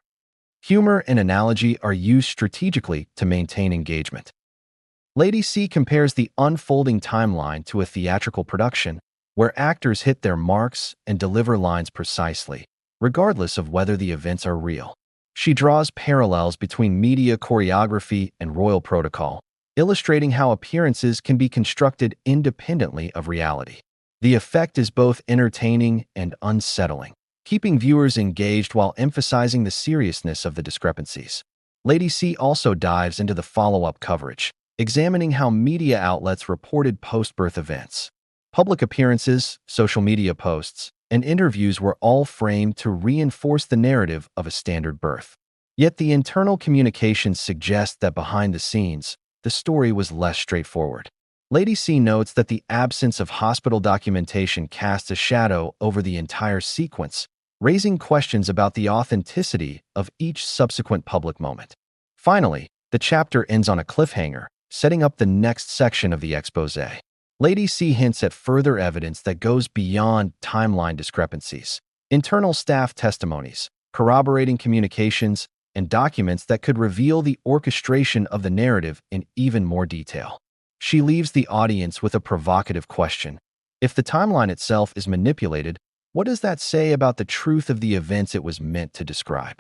Humor and analogy are used strategically to maintain engagement. Lady C compares the unfolding timeline to a theatrical production where actors hit their marks and deliver lines precisely, regardless of whether the events are real. She draws parallels between media choreography and royal protocol, illustrating how appearances can be constructed independently of reality. The effect is both entertaining and unsettling, keeping viewers engaged while emphasizing the seriousness of the discrepancies. Lady C also dives into the follow-up coverage, examining how media outlets reported post-birth events. Public appearances, social media posts, and interviews were all framed to reinforce the narrative of a standard birth. Yet the internal communications suggest that behind the scenes, the story was less straightforward. Lady C notes that the absence of hospital documentation casts a shadow over the entire sequence, raising questions about the authenticity of each subsequent public moment. Finally, the chapter ends on a cliffhanger, setting up the next section of the exposé. Lady C hints at further evidence that goes beyond timeline discrepancies. Internal staff testimonies, corroborating communications, and documents that could reveal the orchestration of the narrative in even more detail. She leaves the audience with a provocative question. If the timeline itself is manipulated, what does that say about the truth of the events it was meant to describe?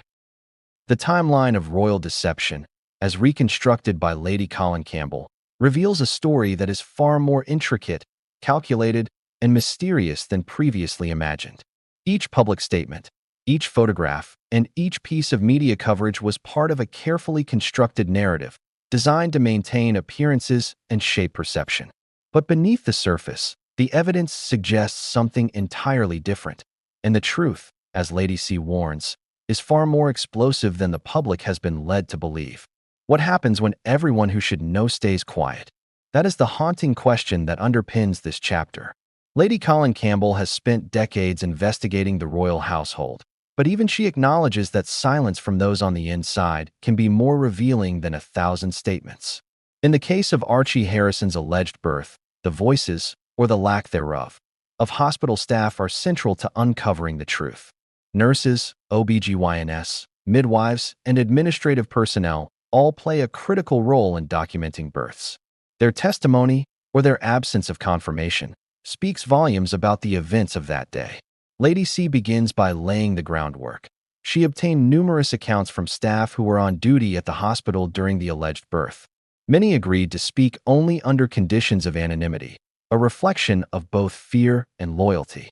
The timeline of royal deception, as reconstructed by Lady Colin Campbell, reveals a story that is far more intricate, calculated, and mysterious than previously imagined. Each public statement, each photograph, and each piece of media coverage was part of a carefully constructed narrative designed to maintain appearances and shape perception. But beneath the surface, the evidence suggests something entirely different, and the truth, as Lady C warns, is far more explosive than the public has been led to believe. What happens when everyone who should know stays quiet? That is the haunting question that underpins this chapter. Lady Colin Campbell has spent decades investigating the royal household, but even she acknowledges that silence from those on the inside can be more revealing than 1,000 statements. In the case of Archie Harrison's alleged birth, the voices, or the lack thereof, of hospital staff are central to uncovering the truth. Nurses, OBGYNs, midwives, and administrative personnel all play a critical role in documenting births. Their testimony, or their absence of confirmation, speaks volumes about the events of that day. Lady C begins by laying the groundwork. She obtained numerous accounts from staff who were on duty at the hospital during the alleged birth. Many agreed to speak only under conditions of anonymity, a reflection of both fear and loyalty.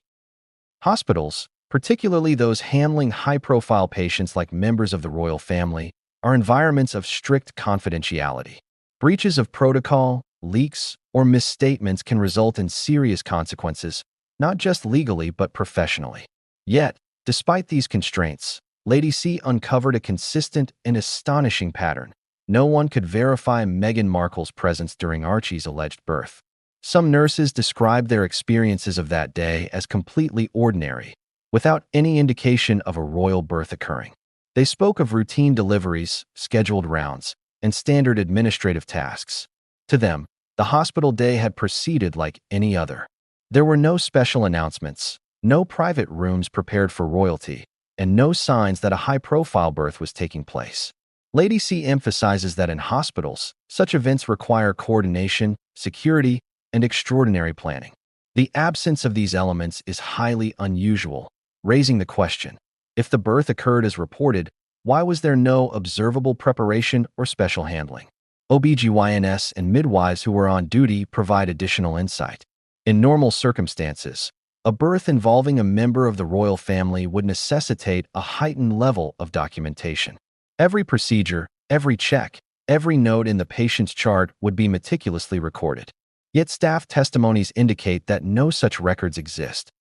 Hospitals, particularly those handling high-profile patients like members of the royal family, are environments of strict confidentiality. Breaches of protocol, leaks, or misstatements can result in serious consequences, not just legally but professionally. Yet, despite these constraints, Lady C uncovered a consistent and astonishing pattern. No one could verify Meghan Markle's presence during Archie's alleged birth. Some nurses described their experiences of that day as completely ordinary, without any indication of a royal birth occurring. They spoke of routine deliveries, scheduled rounds, and standard administrative tasks. To them, the hospital day had proceeded like any other. There were no special announcements, no private rooms prepared for royalty, and no signs that a high-profile birth was taking place. Lady C emphasizes that in hospitals, such events require coordination, security, and extraordinary planning. The absence of these elements is highly unusual, raising the question, if the birth occurred as reported, why was there no observable preparation or special handling? OBGYNs and midwives who were on duty provide additional insight. In normal circumstances, a birth involving a member of the royal family would necessitate a heightened level of documentation. Every procedure, every check, every note in the patient's chart would be meticulously recorded. Yet staff testimonies indicate that no such records exist.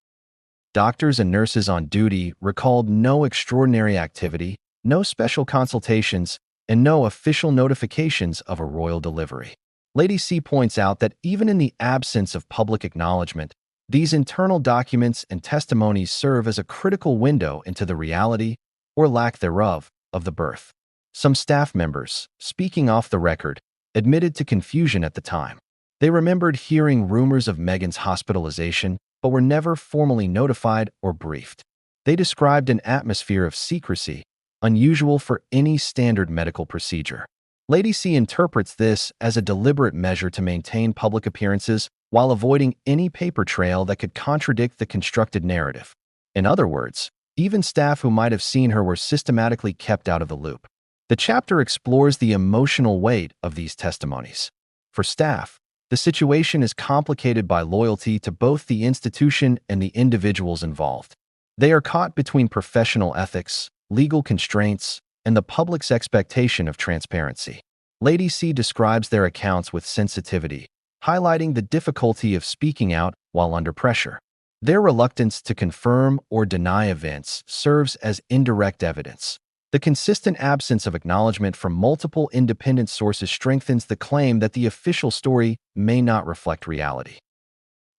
Doctors and nurses on duty recalled no extraordinary activity, no special consultations, and no official notifications of a royal delivery. Lady C points out that even in the absence of public acknowledgement, these internal documents and testimonies serve as a critical window into the reality, or lack thereof, of the birth. Some staff members, speaking off the record, admitted to confusion at the time. They remembered hearing rumors of Meghan's hospitalization, but were never formally notified or briefed. They described an atmosphere of secrecy, unusual for any standard medical procedure. Lady C interprets this as a deliberate measure to maintain public appearances while avoiding any paper trail that could contradict the constructed narrative. In other words, even staff who might have seen her were systematically kept out of the loop. The chapter explores the emotional weight of these testimonies. For staff, the situation is complicated by loyalty to both the institution and the individuals involved. They are caught between professional ethics, legal constraints, and the public's expectation of transparency. Lady C describes their accounts with sensitivity, highlighting the difficulty of speaking out while under pressure. Their reluctance to confirm or deny events serves as indirect evidence. The consistent absence of acknowledgement from multiple independent sources strengthens the claim that the official story may not reflect reality.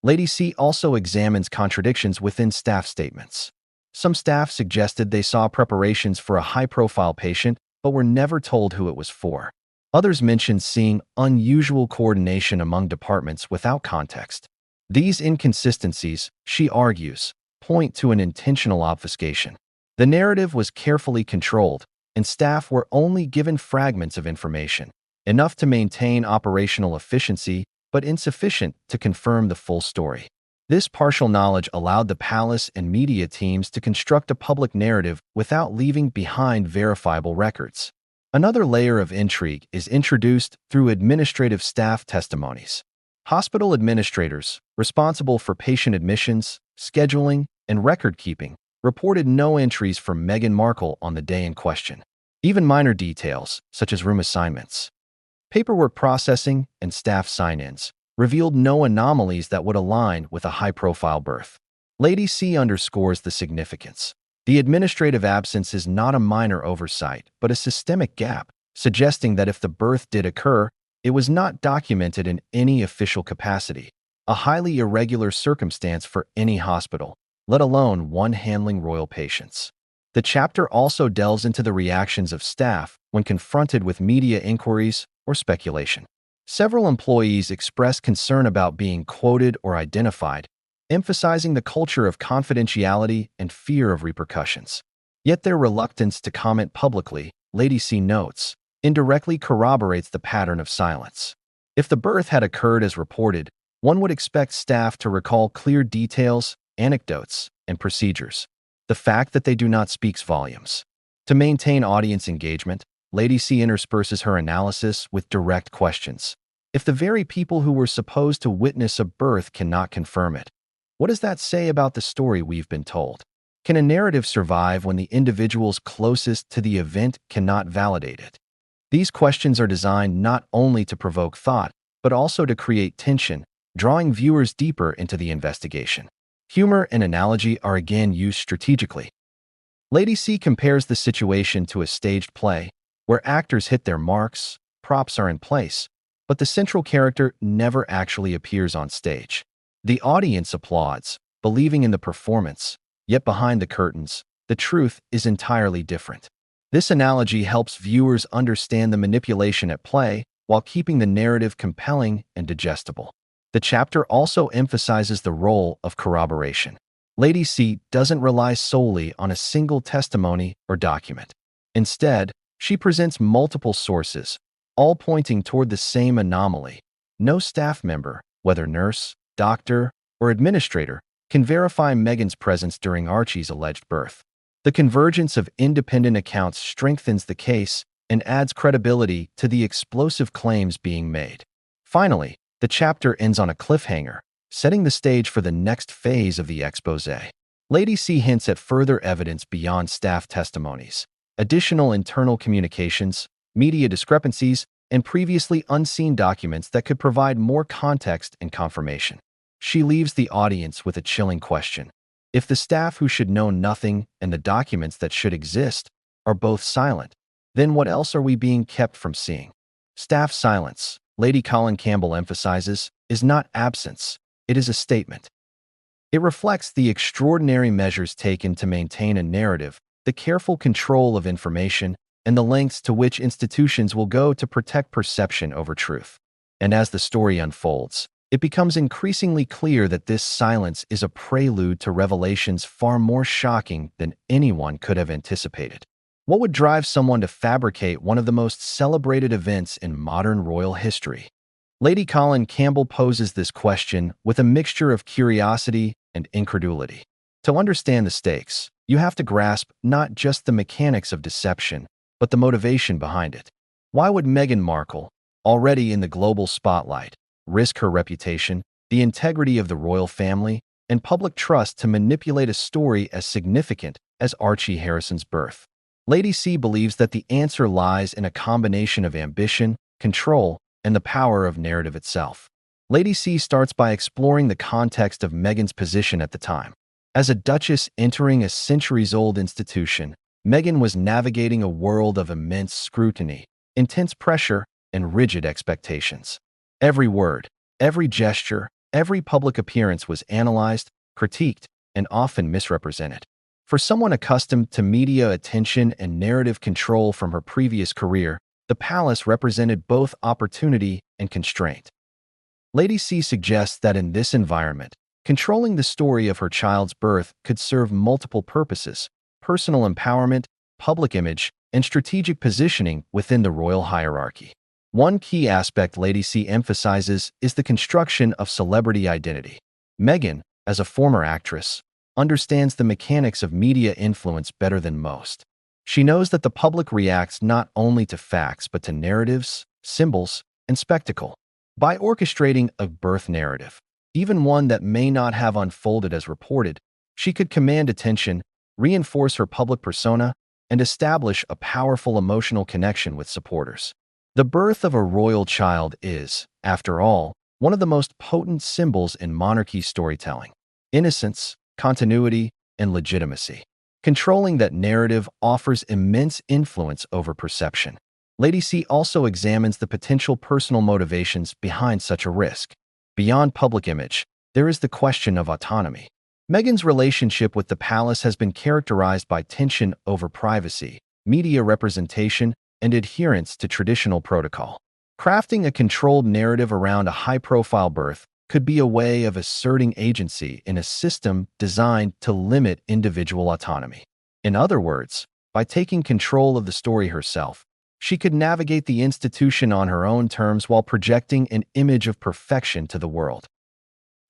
Lady C also examines contradictions within staff statements. Some staff suggested they saw preparations for a high-profile patient, but were never told who it was for. Others mentioned seeing unusual coordination among departments without context. These inconsistencies, she argues, point to an intentional obfuscation. The narrative was carefully controlled, and staff were only given fragments of information, enough to maintain operational efficiency, but insufficient to confirm the full story. This partial knowledge allowed the palace and media teams to construct a public narrative without leaving behind verifiable records. Another layer of intrigue is introduced through administrative staff testimonies. Hospital administrators, responsible for patient admissions, scheduling, and record-keeping, reported no entries from Meghan Markle on the day in question. Even minor details, such as room assignments, paperwork processing, and staff sign-ins, revealed no anomalies that would align with a high-profile birth. Lady C underscores the significance. The administrative absence is not a minor oversight, but a systemic gap, suggesting that if the birth did occur, it was not documented in any official capacity, a highly irregular circumstance for any hospital, let alone one handling royal patients. The chapter also delves into the reactions of staff when confronted with media inquiries or speculation. Several employees expressed concern about being quoted or identified, emphasizing the culture of confidentiality and fear of repercussions. Yet their reluctance to comment publicly, Lady C notes, indirectly corroborates the pattern of silence. If the birth had occurred as reported, one would expect staff to recall clear details, anecdotes, and procedures. The fact that they do not speaks volumes. To maintain audience engagement, Lady C intersperses her analysis with direct questions. If the very people who were supposed to witness a birth cannot confirm it, what does that say about the story we've been told? Can a narrative survive when the individuals closest to the event cannot validate it? These questions are designed not only to provoke thought, but also to create tension, drawing viewers deeper into the investigation. Humor and analogy are again used strategically. Lady C compares the situation to a staged play, where actors hit their marks, props are in place, but the central character never actually appears on stage. The audience applauds, believing in the performance, yet behind the curtains, the truth is entirely different. This analogy helps viewers understand the manipulation at play while keeping the narrative compelling and digestible. The chapter also emphasizes the role of corroboration. Lady C doesn't rely solely on a single testimony or document. Instead, she presents multiple sources, all pointing toward the same anomaly. No staff member, whether nurse, doctor, or administrator, can verify Meghan's presence during Archie's alleged birth. The convergence of independent accounts strengthens the case and adds credibility to the explosive claims being made. Finally, the chapter ends on a cliffhanger, setting the stage for the next phase of the exposé. Lady C hints at further evidence beyond staff testimonies, additional internal communications, media discrepancies, and previously unseen documents that could provide more context and confirmation. She leaves the audience with a chilling question. If the staff who should know nothing and the documents that should exist are both silent, then what else are we being kept from seeing? Staff silence, Lady Colin Campbell emphasizes, is not absence, it is a statement. It reflects the extraordinary measures taken to maintain a narrative, the careful control of information, and the lengths to which institutions will go to protect perception over truth. And as the story unfolds, it becomes increasingly clear that this silence is a prelude to revelations far more shocking than anyone could have anticipated. What would drive someone to fabricate one of the most celebrated events in modern royal history? Lady Colin Campbell poses this question with a mixture of curiosity and incredulity. To understand the stakes, you have to grasp not just the mechanics of deception, but the motivation behind it. Why would Meghan Markle, already in the global spotlight, risk her reputation, the integrity of the royal family, and public trust to manipulate a story as significant as Archie Harrison's birth? Lady C believes that the answer lies in a combination of ambition, control, and the power of narrative itself. Lady C starts by exploring the context of Meghan's position at the time. As a duchess entering a centuries-old institution, Meghan was navigating a world of immense scrutiny, intense pressure, and rigid expectations. Every word, every gesture, every public appearance was analyzed, critiqued, and often misrepresented. For someone accustomed to media attention and narrative control from her previous career, the palace represented both opportunity and constraint. Lady C suggests that in this environment, controlling the story of her child's birth could serve multiple purposes: personal empowerment, public image, and strategic positioning within the royal hierarchy. One key aspect Lady C emphasizes is the construction of celebrity identity. Meghan, as a former actress, understands the mechanics of media influence better than most. She knows that the public reacts not only to facts but to narratives, symbols, and spectacle. By orchestrating a birth narrative, even one that may not have unfolded as reported, she could command attention, reinforce her public persona, and establish a powerful emotional connection with supporters. The birth of a royal child is, after all, one of the most potent symbols in monarchy storytelling: innocence, continuity, and legitimacy. Controlling that narrative offers immense influence over perception. Lady C also examines the potential personal motivations behind such a risk. Beyond public image, there is the question of autonomy. Meghan's relationship with the palace has been characterized by tension over privacy, media representation, and adherence to traditional protocol. Crafting a controlled narrative around a high-profile birth could be a way of asserting agency in a system designed to limit individual autonomy. In other words, by taking control of the story herself, she could navigate the institution on her own terms while projecting an image of perfection to the world.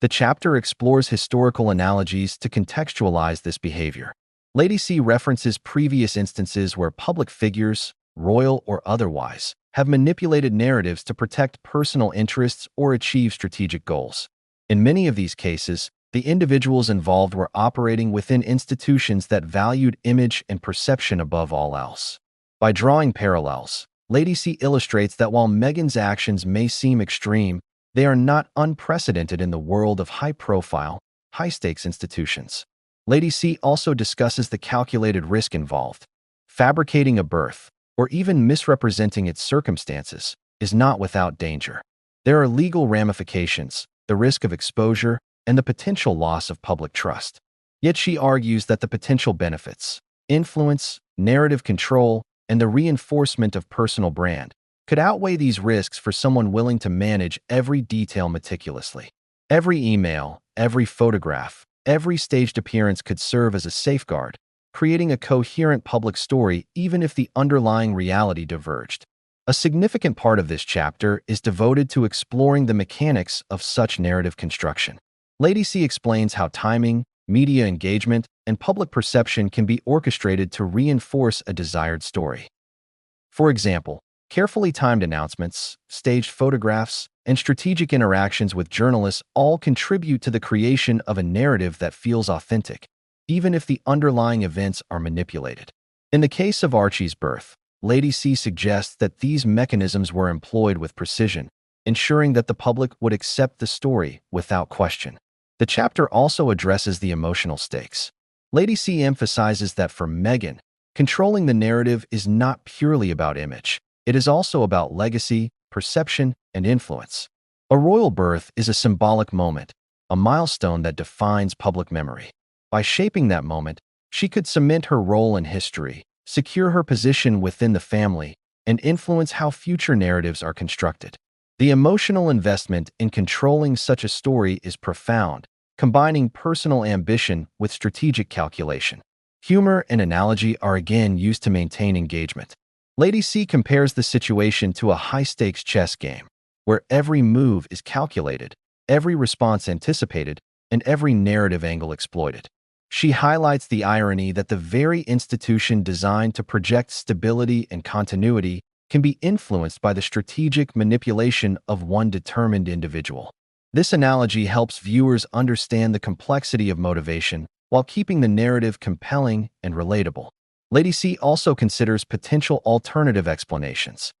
The chapter explores historical analogies to contextualize this behavior. Lady C references previous instances where public figures, royal or otherwise, have manipulated narratives to protect personal interests or achieve strategic goals. In many of these cases, the individuals involved were operating within institutions that valued image and perception above all else. By drawing parallels, Lady C illustrates that while Meghan's actions may seem extreme, they are not unprecedented in the world of high-profile, high-stakes institutions. Lady C also discusses the calculated risk involved. Fabricating a birth, or even misrepresenting its circumstances, is not without danger. There are legal ramifications, the risk of exposure, and the potential loss of public trust. Yet she argues that the potential benefits, influence, narrative control, and the reinforcement of personal brand could outweigh these risks for someone willing to manage every detail meticulously. Every email, every photograph, every staged appearance could serve as a safeguard, creating a coherent public story even if the underlying reality diverged. A significant part of this chapter is devoted to exploring the mechanics of such narrative construction. Lady C explains how timing, media engagement, and public perception can be orchestrated to reinforce a desired story. For example, Carefully timed announcements, staged photographs, and strategic interactions with journalists all contribute to the creation of a narrative that feels authentic, even if the underlying events are manipulated. In the case of Archie's birth, Lady C suggests that these mechanisms were employed with precision, ensuring that the public would accept the story without question. The chapter also addresses the emotional stakes. Lady C emphasizes that for Meghan, controlling the narrative is not purely about image. It is also about legacy, perception, and influence. A royal birth is a symbolic moment, a milestone that defines public memory. By shaping that moment, she could cement her role in history, secure her position within the family, and influence how future narratives are constructed. The emotional investment in controlling such a story is profound, combining personal ambition with strategic calculation. Humor and analogy are again used to maintain engagement. Lady C compares the situation to a high-stakes chess game, where every move is calculated, every response anticipated, and every narrative angle exploited. She highlights the irony that the very institution designed to project stability and continuity can be influenced by the strategic manipulation of one determined individual. This analogy helps viewers understand the complexity of motivation while keeping the narrative compelling and relatable. Lady C also considers potential alternative explanations.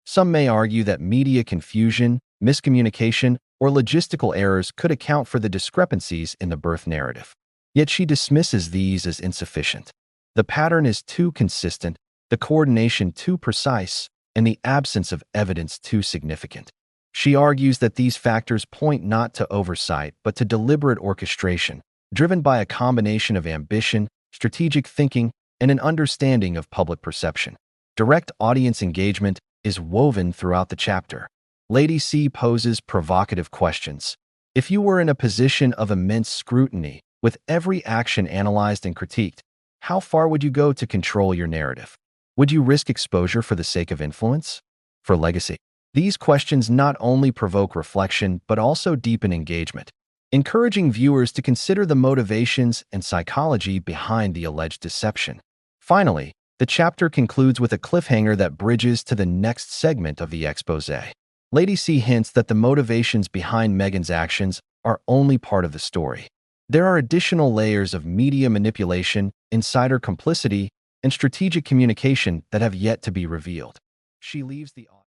Some may argue that media confusion, miscommunication, or logistical errors could account for the discrepancies in the birth narrative. Yet she dismisses these as insufficient. The pattern is too consistent, the coordination too precise, and the absence of evidence too significant. She argues that these factors point not to oversight but to deliberate orchestration, driven by a combination of ambition, strategic thinking, and an understanding of public perception. Direct audience engagement is woven throughout the chapter. Lady C poses provocative questions. If you were in a position of immense scrutiny, with every action analyzed and critiqued, how far would you go to control your narrative? Would you risk exposure for the sake of influence? For legacy? These questions not only provoke reflection but also deepen engagement, encouraging viewers to consider the motivations and psychology behind the alleged deception. Finally, the chapter concludes with a cliffhanger that bridges to the next segment of the exposé. Lady C hints that the motivations behind Meghan's actions are only part of the story. There are additional layers of media manipulation, insider complicity, and strategic communication that have yet to be revealed. She leaves the